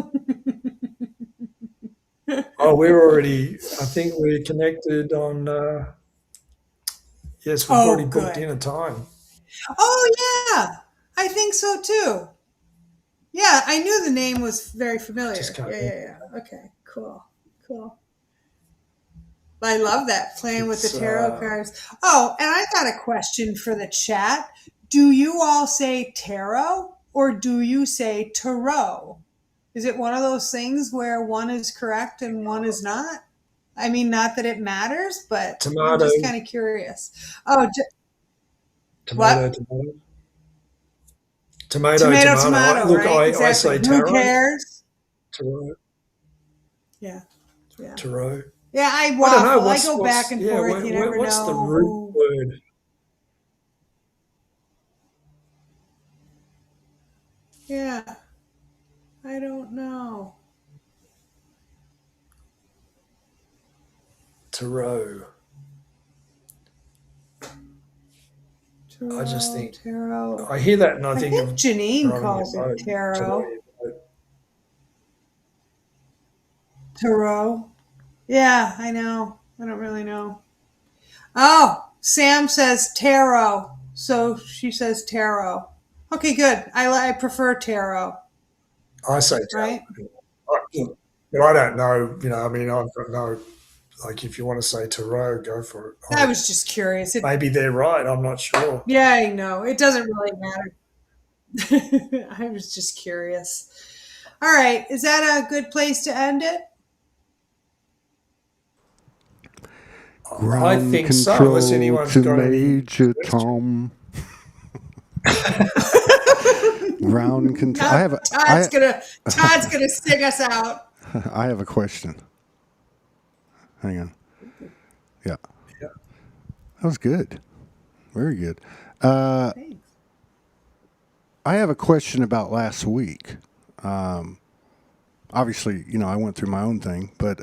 Oh, we're already. I think we're connected on. Yes, we've Oh, already booked good. in a time. Oh yeah, I think so too. Yeah, I knew the name was very familiar. Just can't Yeah. Okay, cool. I love that, playing with the tarot cards. Oh, and I got a question for the chat. Do you all say tarot or do you say tarot? Is it one of those things where one is correct and one is not? I mean, not that it matters, but Tomato. I'm just kind of curious. Oh, Tomato, what? tomato. Look, right? I say Exactly. Who tarot. cares? Tarot. Yeah. Tarot. Yeah, I I don't know. waffle. I go back and forth. You never What's know the root word? Yeah. I don't know. Tarot. I just think tarot. I hear that and I I think think of Janine throwing calls your it boat, tarot. throwing your boat. Tarot. Yeah, I know. I don't really know. Oh, Sam says tarot. So she says tarot. Okay, good. I prefer tarot, I say tarot. right? But I don't know. I mean, I've got no. Like, if you want to say tarot, go for it. I was just curious. Maybe they're right. I'm not sure. Yeah, I know. It doesn't really matter. I was just curious. All right. Is that a good place to end it? I think so, unless anyone's to got any Major questions. Tom. Ground control. Todd's gonna sing us out. I have a question. Hang on. Yeah. That was good. Very good. Thanks. I have a question about last week. Obviously, I went through my own thing, but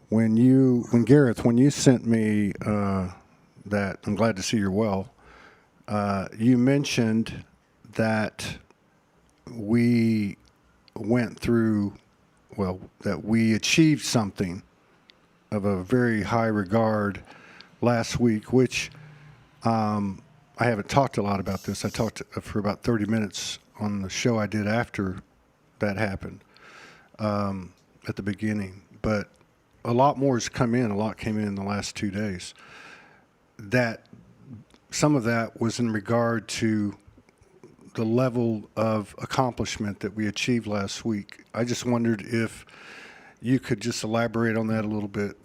when Gareth, when you sent me that, I'm glad to see you're well. You mentioned that we went through, that we achieved something of a very high regard last week, which I haven't talked a lot about this. I talked for about 30 minutes on the show I did after that happened at the beginning. But a lot more has come in. A lot came in the last 2 days. That some of that was in regard to the level of accomplishment that we achieved last week. I just wondered if you could just elaborate on that a little bit.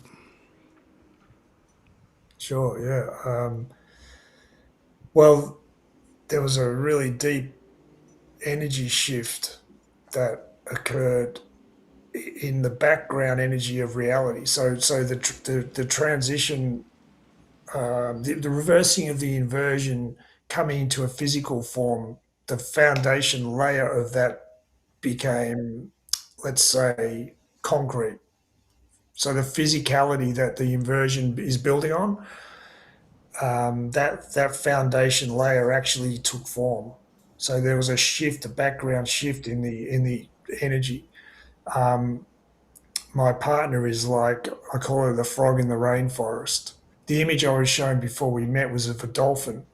Sure, yeah. Well, there was a really deep energy shift that occurred in the background energy of reality. So the transition, the reversing of the inversion coming into a physical form, the foundation layer of that became, let's say, concrete. So the physicality that the inversion is building on, that foundation layer actually took form. So there was a shift, a background shift in the energy. My partner is like, I call her the frog in the rainforest. The image I was shown before we met was of a dolphin.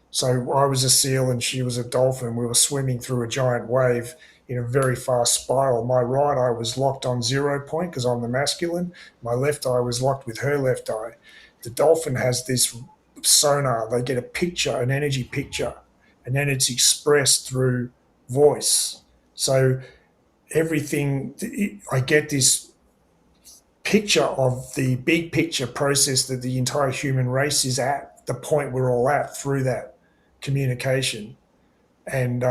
So I was a seal and she was a dolphin. We were swimming through a giant wave in a very fast spiral. My right eye was locked on 0 point because I'm the masculine. My left eye was locked with her left eye. The dolphin has this sonar. They get a picture, an energy picture, and then it's expressed through voice. So everything, I get this picture of the big picture process that the entire human race is at, the point we're all at through that communication. And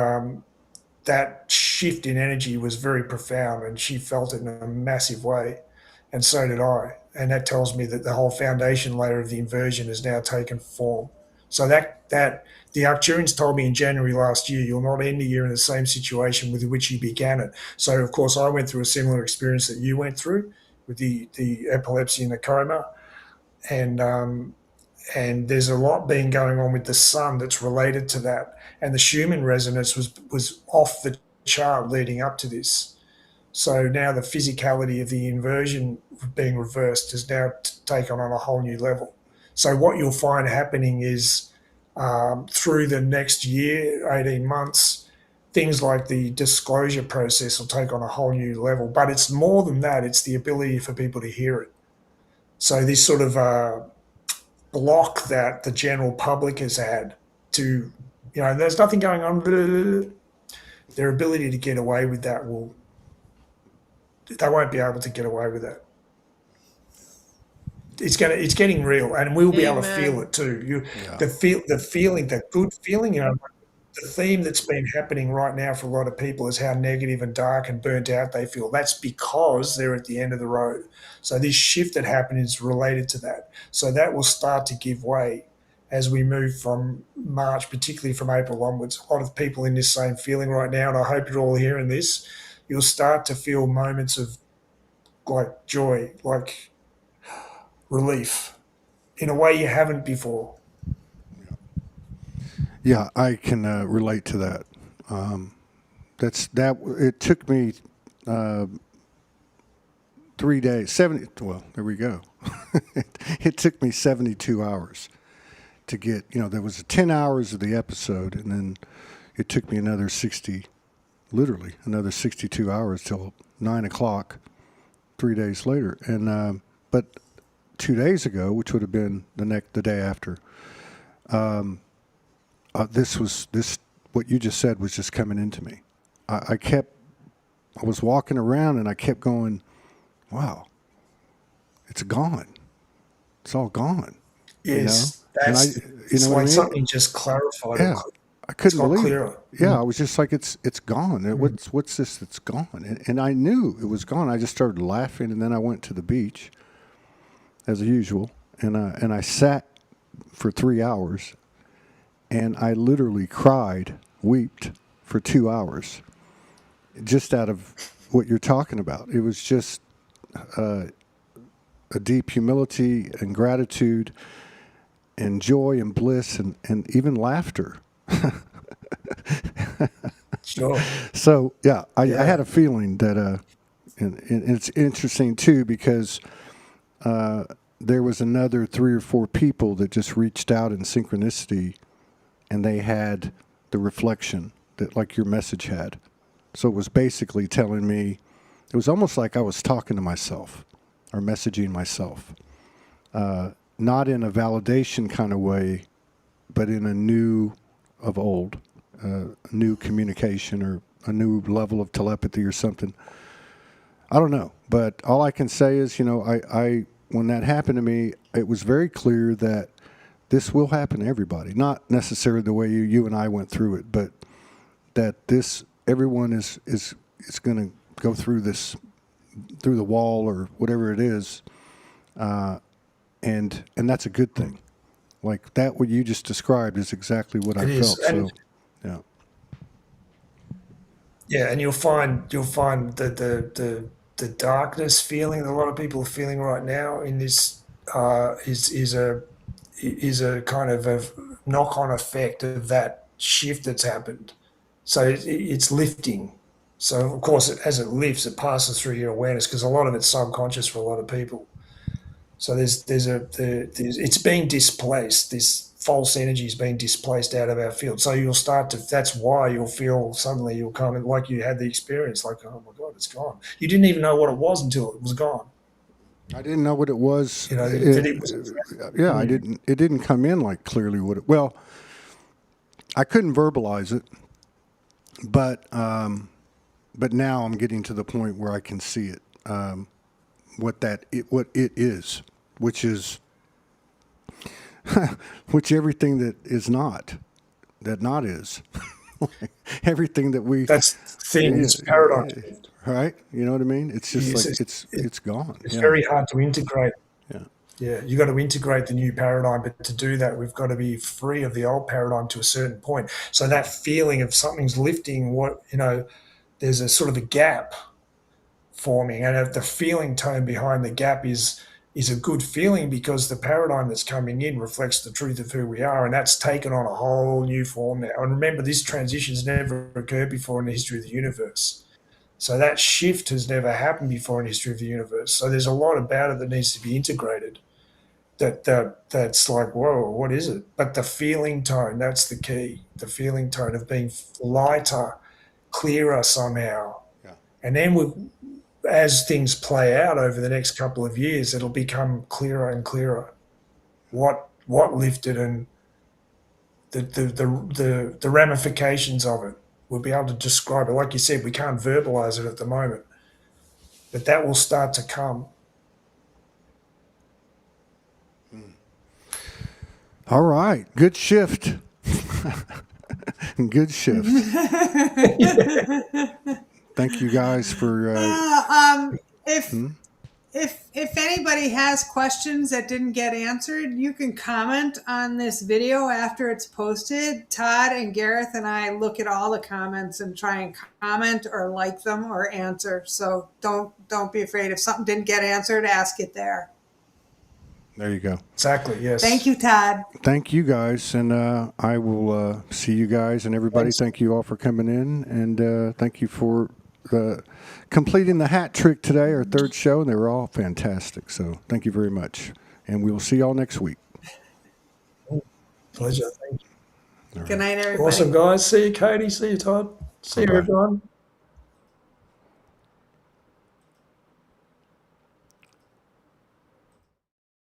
that shift in energy was very profound, and she felt it in a massive way, and so did I. And that tells me that the whole foundation layer of the inversion has now taken form. So that the Arcturians told me in January last year, you'll not end the year in the same situation with which you began it. So of course I went through a similar experience that you went through with the epilepsy and the coma, and there's a lot being going on with the sun that's related to that. And the Schumann resonance was off the chart leading up to this. So now the physicality of the inversion being reversed is now taken on a whole new level. So what you'll find happening is through the next year, 18 months, things like the disclosure process will take on a whole new level. But it's more than that. It's the ability for people to hear it. So this sort of block that the general public has had to, there's nothing going on. Their ability to get away with that they won't be able to get away with that. It's getting real, and we'll be able to feel it too. The feeling, that good feeling. The theme that's been happening right now for a lot of people is how negative and dark and burnt out they feel. That's because they're at the end of the road. So this shift that happened is related to that. So that will start to give way as we move from March, particularly from April onwards. A lot of people in this same feeling right now, and I hope you're all hearing this. You'll start to feel moments of like joy, like relief, in a way you haven't before. Yeah, I can relate to that. It took me 3 days, 70. Well, there we go. It took me 72 hours to get. There was 10 hours of the episode, and then it took me another 62 hours till 9 o'clock, 3 days later. And but 2 days ago, which would have been the day after. What you just said was just coming into me. I was walking around and I kept going, wow, it's gone. It's all gone. Yes, it's like something just clarified. Yeah, I couldn't believe clearer. it. Yeah, I was just like, it's gone. What's this that's gone? And I knew it was gone. I just started laughing, and then I went to the beach, as usual, and I sat for 3 hours. And I literally wept for 2 hours, just out of what you're talking about. It was just a deep humility and gratitude and joy and bliss and even laughter. Sure. So, yeah, I had a feeling that, and it's interesting, too, because there was another 3 or 4 people that just reached out in synchronicity, and they had the reflection that like your message had. So it was basically telling me, it was almost like I was talking to myself or messaging myself. Not in a validation kind of way, but in a new communication or a new level of telepathy or something. I don't know. But all I can say is, I when that happened to me, it was very clear that this will happen to everybody, not necessarily the way you and I went through it, but that everyone is going to go through this, through the wall or whatever it is, and that's a good thing. Like that, what you just described is exactly what I felt. So, yeah. Yeah, and you'll find the darkness feeling that a lot of people are feeling right now in this is a kind of a knock-on effect of that shift that's happened. So it's lifting. So of course, as it lifts, it passes through your awareness because a lot of it's subconscious for a lot of people. So it's being displaced. This false energy is being displaced out of our field. So you'll start to. That's why you'll feel suddenly you'll come like you had the experience, like, oh my God, it's gone. You didn't even know what it was until it was gone. I didn't know what it was. I didn't. It didn't come in like clearly what it. Well, I couldn't verbalize it, but now I'm getting to the point where I can see it. What it is, which is which everything that is not is. Everything that we That's the thing. It's paradigm shift. right? You know what I mean? It's just It's, like it's, it's gone. it's Yeah. very hard to integrate. Yeah. Yeah, you got to integrate the new paradigm, but to do that, we've got to be free of the old paradigm to a certain point. So that feeling of something's lifting, there's a sort of a gap forming, and if the feeling tone behind the gap is a good feeling, because the paradigm that's coming in reflects the truth of who we are, and that's taken on a whole new form now. And remember, this transition's never occurred before in the history of the universe. So that shift has never happened before in the history of the universe. So there's a lot about it that needs to be integrated. That's like, whoa, what is it? But the feeling tone, that's the key. The feeling tone of being lighter, clearer somehow. Yeah. And then as things play out over the next couple of years, it'll become clearer and clearer what lifted, and the ramifications of it. We'll be able to describe it. Like you said, we can't verbalize it at the moment, but that will start to come. All right. Good shift. Good shift. Thank you guys for. If anybody has questions that didn't get answered, you can comment on this video after it's posted. Todd and Gareth and I look at all the comments and try and comment or like them or answer. So don't be afraid. If something didn't get answered, ask it there. There you go. Exactly, yes. Thank you, Todd. Thank you guys, and I will see you guys and everybody. Thanks. Thank you all for coming in, and thank you for completing the hat trick today, our third show, and they were all fantastic. So thank you very much, and we will see y'all next week. Pleasure. Thank you. Good night, everybody. Awesome, guys. See you, Katie. See you, Todd. See you, Bye-bye. everyone.